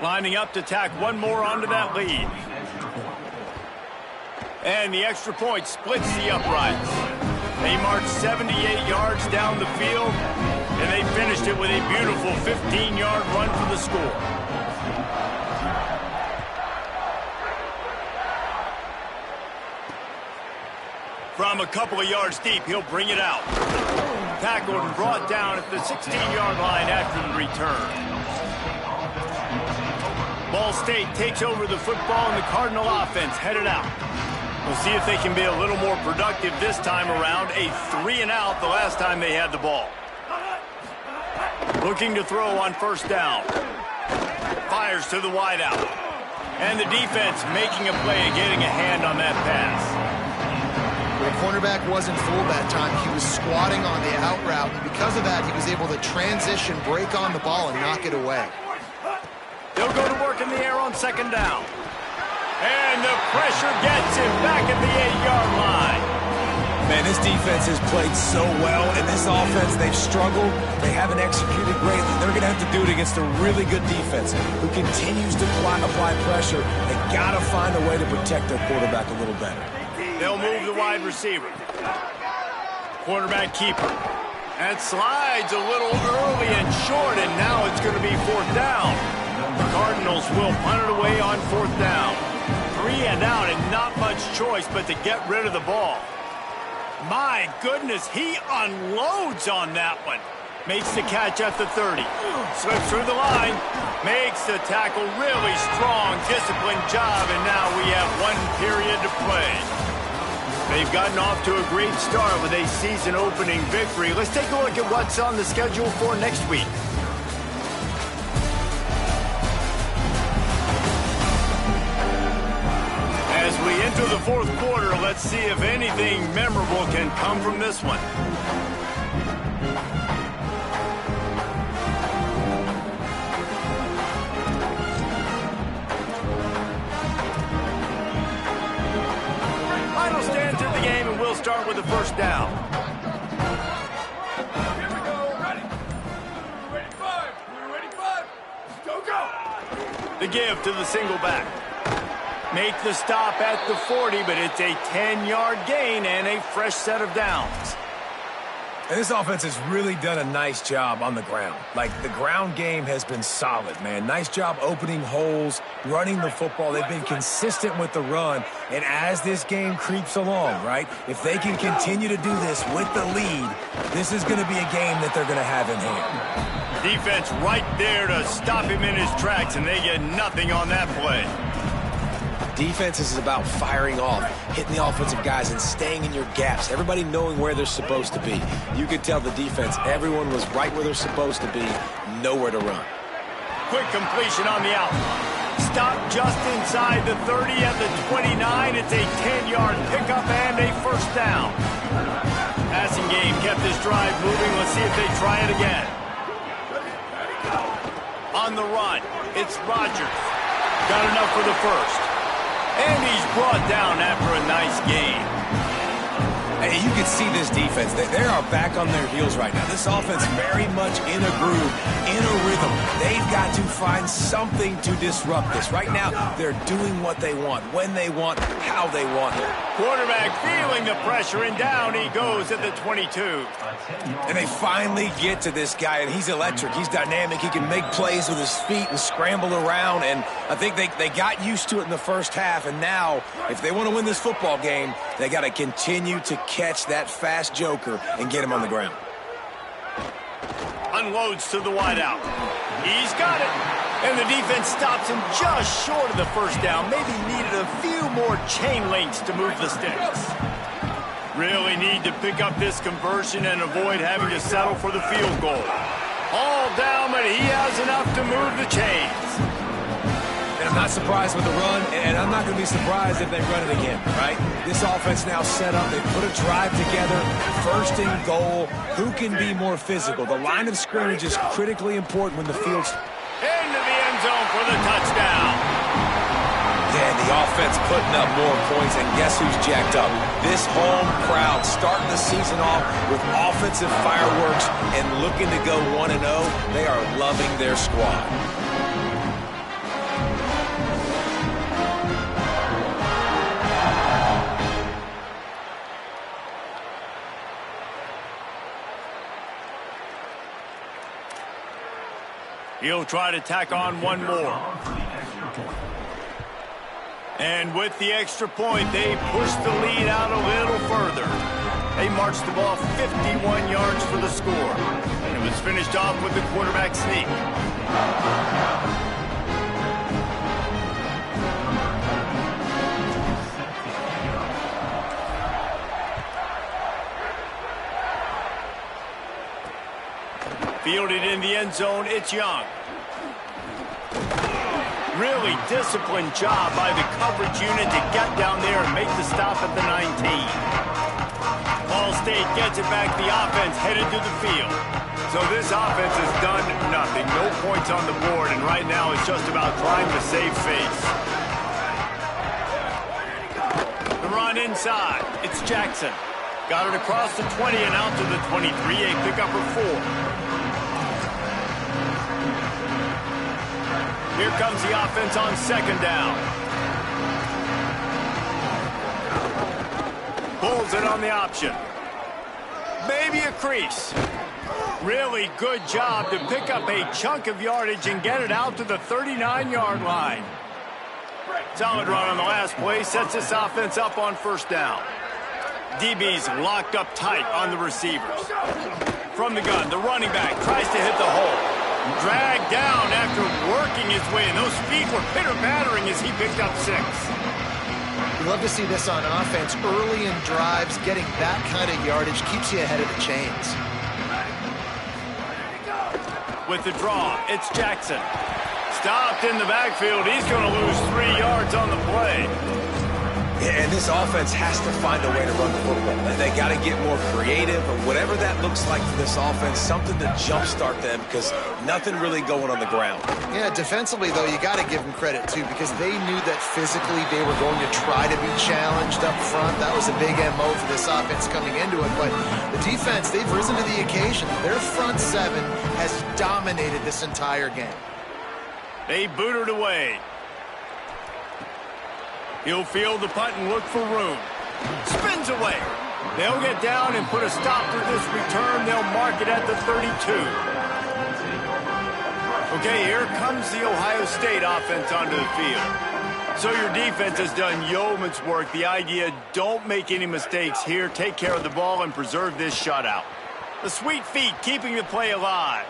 Lining up to tack one more onto that lead. And the extra point splits the uprights. They marched 78 yards down the field, and they finished it with a beautiful 15-yard run for the score. From a couple of yards deep, he'll bring it out. Tackled and brought down at the 16-yard line after the return. Ball State takes over the football, and the Cardinal offense headed out. We'll see if they can be a little more productive this time around. A 3-and-out the last time they had the ball. Looking to throw on first down. Fires to the wideout. And the defense making a play and getting a hand on that pass. The cornerback wasn't full that time. He was squatting on the out route, and because of that, he was able to transition, break on the ball, and knock it away. They'll go to work in the air on second down. And the pressure gets him back at the 8-yard line. Man, this defense has played so well, and this offense, they've struggled. They haven't executed greatly. They're going to have to do it against a really good defense who continues to apply pressure. They got to find a way to protect their quarterback a little better. They'll move the wide receiver. Quarterback keeper. That slides a little early and short, and now it's going to be 4th down. The Cardinals will punt it away on 4th down. 3-and-out, and not much choice but to get rid of the ball. My goodness, he unloads on that one. Makes the catch at the 30. Slips through the line. Makes the tackle. Really strong, disciplined job, and now we have 1 period to play. They've gotten off to a great start with a season-opening victory. Let's take a look at what's on the schedule for next week. As we enter the fourth quarter, let's see if anything memorable can come from this one. Final stands of the game, and we'll start with the first down. Here we go. Ready. Ready, five. Ready, five. Go, go. The give to the single back. Make the stop at the 40, but it's a 10-yard gain and a fresh set of downs. And this offense has really done a nice job on the ground. Like, the ground game has been solid, man. Nice job opening holes, running the football. They've been consistent with the run. And as this game creeps along, right, if they can continue to do this with the lead, this is going to be a game that they're going to have in hand. Defense right there to stop him in his tracks, and they get nothing on that play. Defense is about firing off, hitting the offensive guys, and staying in your gaps. Everybody knowing where they're supposed to be. You could tell the defense, everyone was right where they're supposed to be, nowhere to run. Quick completion on the out. Stop just inside the 30 at the 29. It's a 10-yard pickup and a first down. Passing game kept this drive moving. Let's see if they try it again. On the run, it's Rodgers. Got enough for the first. And he's brought down after a nice game. Hey, you can see this defense. They are back on their heels right now. This offense very much in a groove, in a rhythm. They've got to find something to disrupt this. Right now, they're doing what they want, when they want, how they want it. Quarterback feeling the pressure, and down he goes at the 22. And they finally get to this guy, and he's electric. He's dynamic. He can make plays with his feet and scramble around, and I think they got used to it in the first half, and now, if they want to win this football game, they got to continue to catch that fast joker and get him on the ground. Unloads to the wideout. He's got it. And the defense stops him just short of the first down. Maybe needed a few more chain links to move the sticks. Really need to pick up this conversion and avoid having to settle for the field goal. All down, but he has enough to move the chains. And I'm not surprised with the run, and I'm not going to be surprised if they run it again, right? This offense now set up. They put a drive together, first and goal. Who can be more physical? The line of scrimmage is critically important when the field's... Into the end zone for the touchdown. Yeah, the offense putting up more points, and guess who's jacked up? This home crowd starting the season off with offensive fireworks and looking to go 1-0. They are loving their squad. He'll try to tack on one more. And with the extra point, they push the lead out a little further. They marched the ball 51 yards for the score. And it was finished off with the quarterback sneak. Fielded in the end zone, it's Young. Really disciplined job by the coverage unit to get down there and make the stop at the 19. Ball State gets it back. The offense headed to the field. So this offense has done nothing. No points on the board, and right now it's just about trying to save face. The run inside. It's Jackson. Got it across the 20 and out to the 23. A pickup of 4. Here comes the offense on second down. Pulls it on the option. Maybe a crease. Really good job to pick up a chunk of yardage and get it out to the 39-yard line. Solid run on the last play. Sets this offense up on first down. DB's locked up tight on the receivers. From the gun, the running back tries to hit the hole. Dragged down after working his way, and those feet were pitter-pattering as he picked up 6. You love to see this on offense. Early in drives, getting that kind of yardage keeps you ahead of the chains. With the draw, it's Jackson. Stopped in the backfield. He's going to lose 3 yards on the play. Yeah, and this offense has to find a way to run the football. They got to get more creative, or whatever that looks like for this offense, something to jumpstart them, because nothing really going on the ground. Yeah, defensively, though, you got to give them credit, too, because they knew that physically they were going to try to be challenged up front. That was a big MO for this offense coming into it. But the defense, they've risen to the occasion. Their front seven has dominated this entire game. They booted away. He'll field the punt and look for room. Spins away. They'll get down and put a stop to this return. They'll mark it at the 32. Okay, here comes the Ohio State offense onto the field. So your defense has done yeoman's work. The idea, don't make any mistakes here. Take care of the ball and preserve this shutout. The sweet feet keeping the play alive.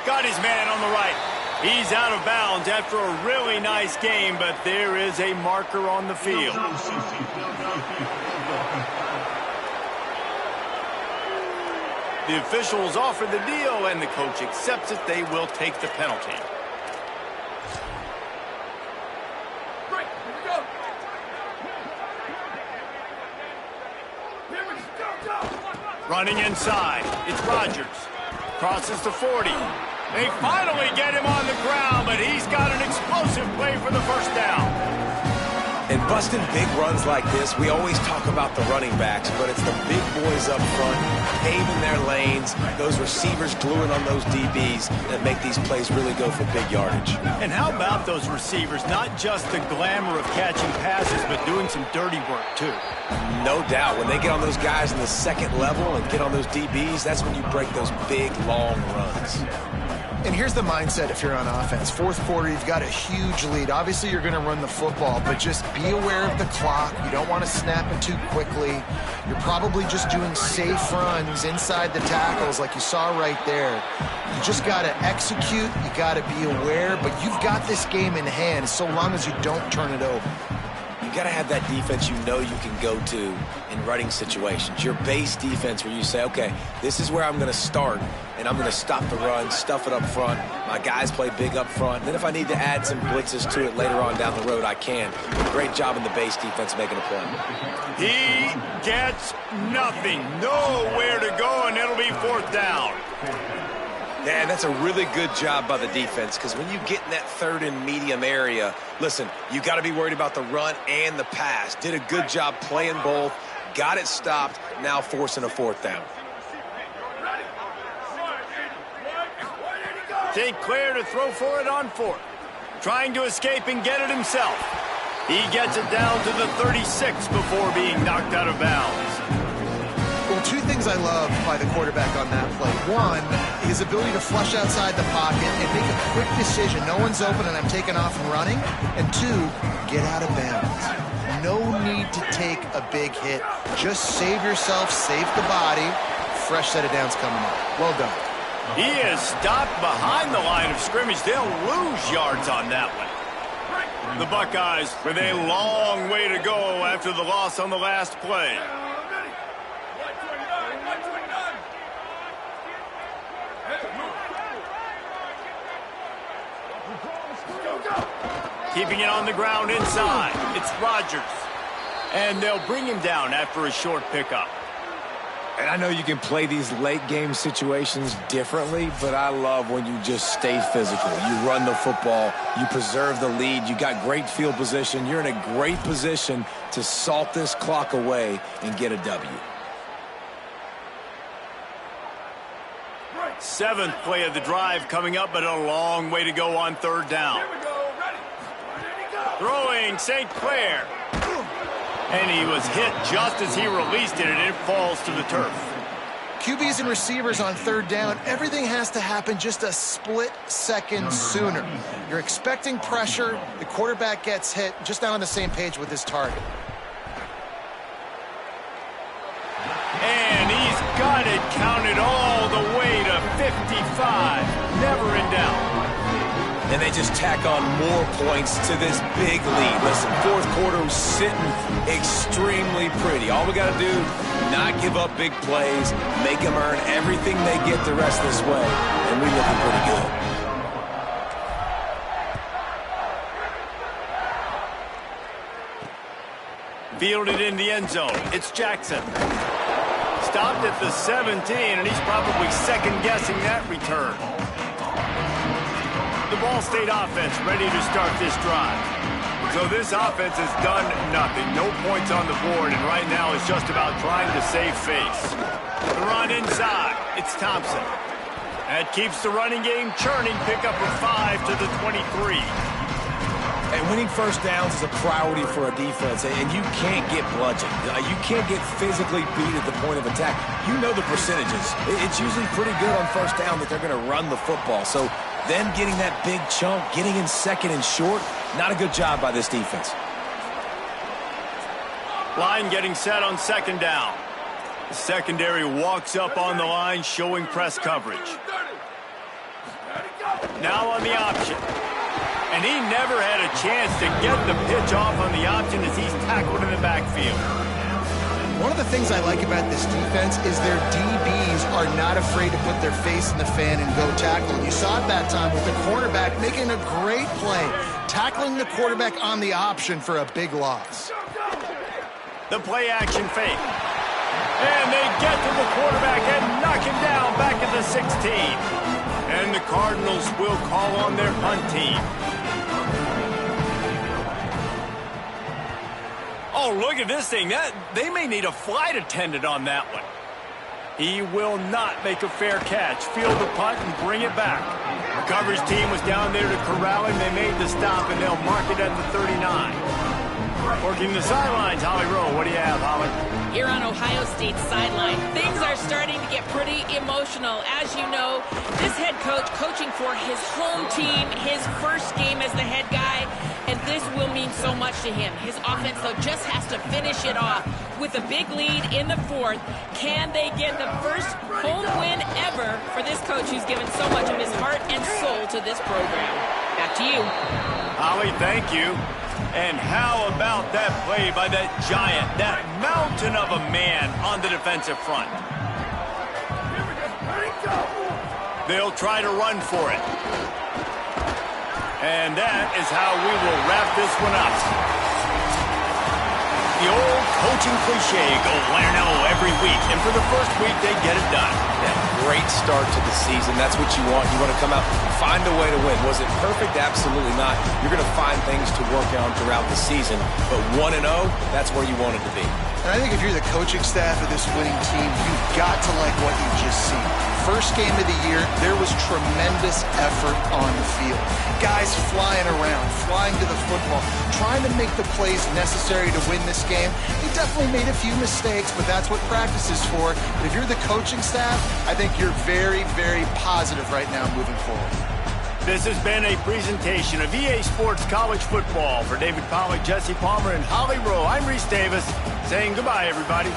Got his man on the right. He's out of bounds after a really nice game, but there is a marker on the field. The officials offer the deal, and the coach accepts it. They will take the penalty. Right, here we go. Here we go. Running inside, it's Rodgers. Crosses the 40. They finally get him on the ground, but he's got an explosive play for the first down. And busting big runs like this, we always talk about the running backs, but it's the big boys up front, paving their lanes, those receivers gluing on those DBs that make these plays really go for big yardage. And how about those receivers? Not just the glamour of catching passes, but doing some dirty work, too. No doubt. When they get on those guys in the second level and get on those DBs, that's when you break those big, long runs. And here's the mindset if you're on offense. Fourth quarter, you've got a huge lead. Obviously, you're going to run the football, but just be aware of the clock. You don't want to snap it too quickly. You're probably just doing safe runs inside the tackles like you saw right there. You just got to execute. You got to be aware, but you've got this game in hand so long as you don't turn it over. You got to have that defense you know you can go to in running situations. Your base defense where you say, okay, this is where I'm going to start, and I'm going to stop the run, stuff it up front. My guys play big up front. And then if I need to add some blitzes to it later on down the road, I can. Great job in the base defense making a play. He gets nothing. Nowhere to go, and it'll be fourth down. Yeah, that's a really good job by the defense, because when you get in that third and medium area, listen, you got to be worried about the run and the pass. Did a good job playing both, got it stopped, now forcing a fourth down. St. Clair to throw for it on fourth. Trying to escape and get it himself. He gets it down to the 36 before being knocked out of bounds. Well, two things I love by the quarterback on that play. One, his ability to flush outside the pocket and make a quick decision. No one's open and I'm taking off and running. And two, get out of bounds. No need to take a big hit. Just save yourself, save the body. Fresh set of downs coming up. Well done. He is stopped behind the line of scrimmage. They'll lose yards on that one. The Buckeyes with a long way to go after the loss on the last play. Keeping it on the ground inside. It's Rodgers. And they'll bring him down after a short pickup. And I know you can play these late game situations differently, but I love when you just stay physical. You run the football, you preserve the lead, you got great field position. You're in a great position to salt this clock away and get a W. Seventh play of the drive coming up, but a long way to go on third down. Throwing St. Clair. And he was hit just as he released it, and it falls to the turf. QBs and receivers on third down, everything has to happen just a split second sooner. You're expecting pressure, the quarterback gets hit, just not on the same page with his target. And he's got it counted all the way to 55. Never in doubt. and they just tack on more points to this big lead. Listen, fourth quarter was sitting extremely pretty. All we got to do, not give up big plays, make them earn everything they get the rest of this way, and we're looking pretty good. Fielded in the end zone. It's Jackson. Stopped at the 17, and he's probably second-guessing that return. The Ball State offense ready to start this drive. So this offense has done nothing. No points on the board, and right now it's just about trying to save face. The run inside. It's Thompson. That keeps the running game churning. Pick up a 5 to the 23. And winning first downs is a priority for a defense, and you can't get bludgeoned. You can't get physically beat at the point of attack. You know the percentages. It's usually pretty good on first down that they're going to run the football. So them getting that big chunk, getting in second and short, not a good job by this defense. Line getting set on second down. The secondary walks up on the line, showing press coverage. Now on the option. And he never had a chance to get the pitch off on the option as he's tackled in the backfield. One of the things I like about this defense is their DBs are not afraid to put their face in the fan and go tackle. And you saw it that time with the cornerback making a great play, tackling the quarterback on the option for a big loss. The play action fake. And they get to the quarterback and knock him down back at the 16. And the Cardinals will call on their punt team. Oh, look at this thing. They may need a flight attendant on that one. He will not make a fair catch. Field the punt and bring it back. The coverage team was down there to corral him. They made the stop, and they'll mark it at the 39. Working the sidelines, Holly Rowe. What do you have, Holly? Here on Ohio State's sideline, things are starting to get pretty emotional. As you know, this head coach coaching for his home team, his first game as the head guy, and this will mean so much to him. His offense, though, just has to finish it off with a big lead in the fourth. Can they get the first home win ever for this coach who's given so much of his heart and soul to this program? Back to you. Holly, thank you. And how about that play by that giant, that mountain of a man on the defensive front? They'll try to run for it. And that is how we will wrap this one up. The old coaching cliche, go win or no every week. And for the first week, they get it done. Yeah, great start to the season. That's what you want. You want to come out, find a way to win. Was it perfect? Absolutely not. You're going to find things to work on throughout the season. But 1-0, that's where you want it to be. And I think if you're the coaching staff of this winning team, you've got to like what you've just seen. First game of the year, there was tremendous effort on the field. Guys flying around, flying to the football, trying to make the plays necessary to win this game. They definitely made a few mistakes, but that's what practice is for. But if you're the coaching staff, I think you're very, very positive right now moving forward. This has been a presentation of EA Sports College Football. For David Pollack, Jesse Palmer, and Holly Rowe, I'm Reese Davis saying goodbye, everybody.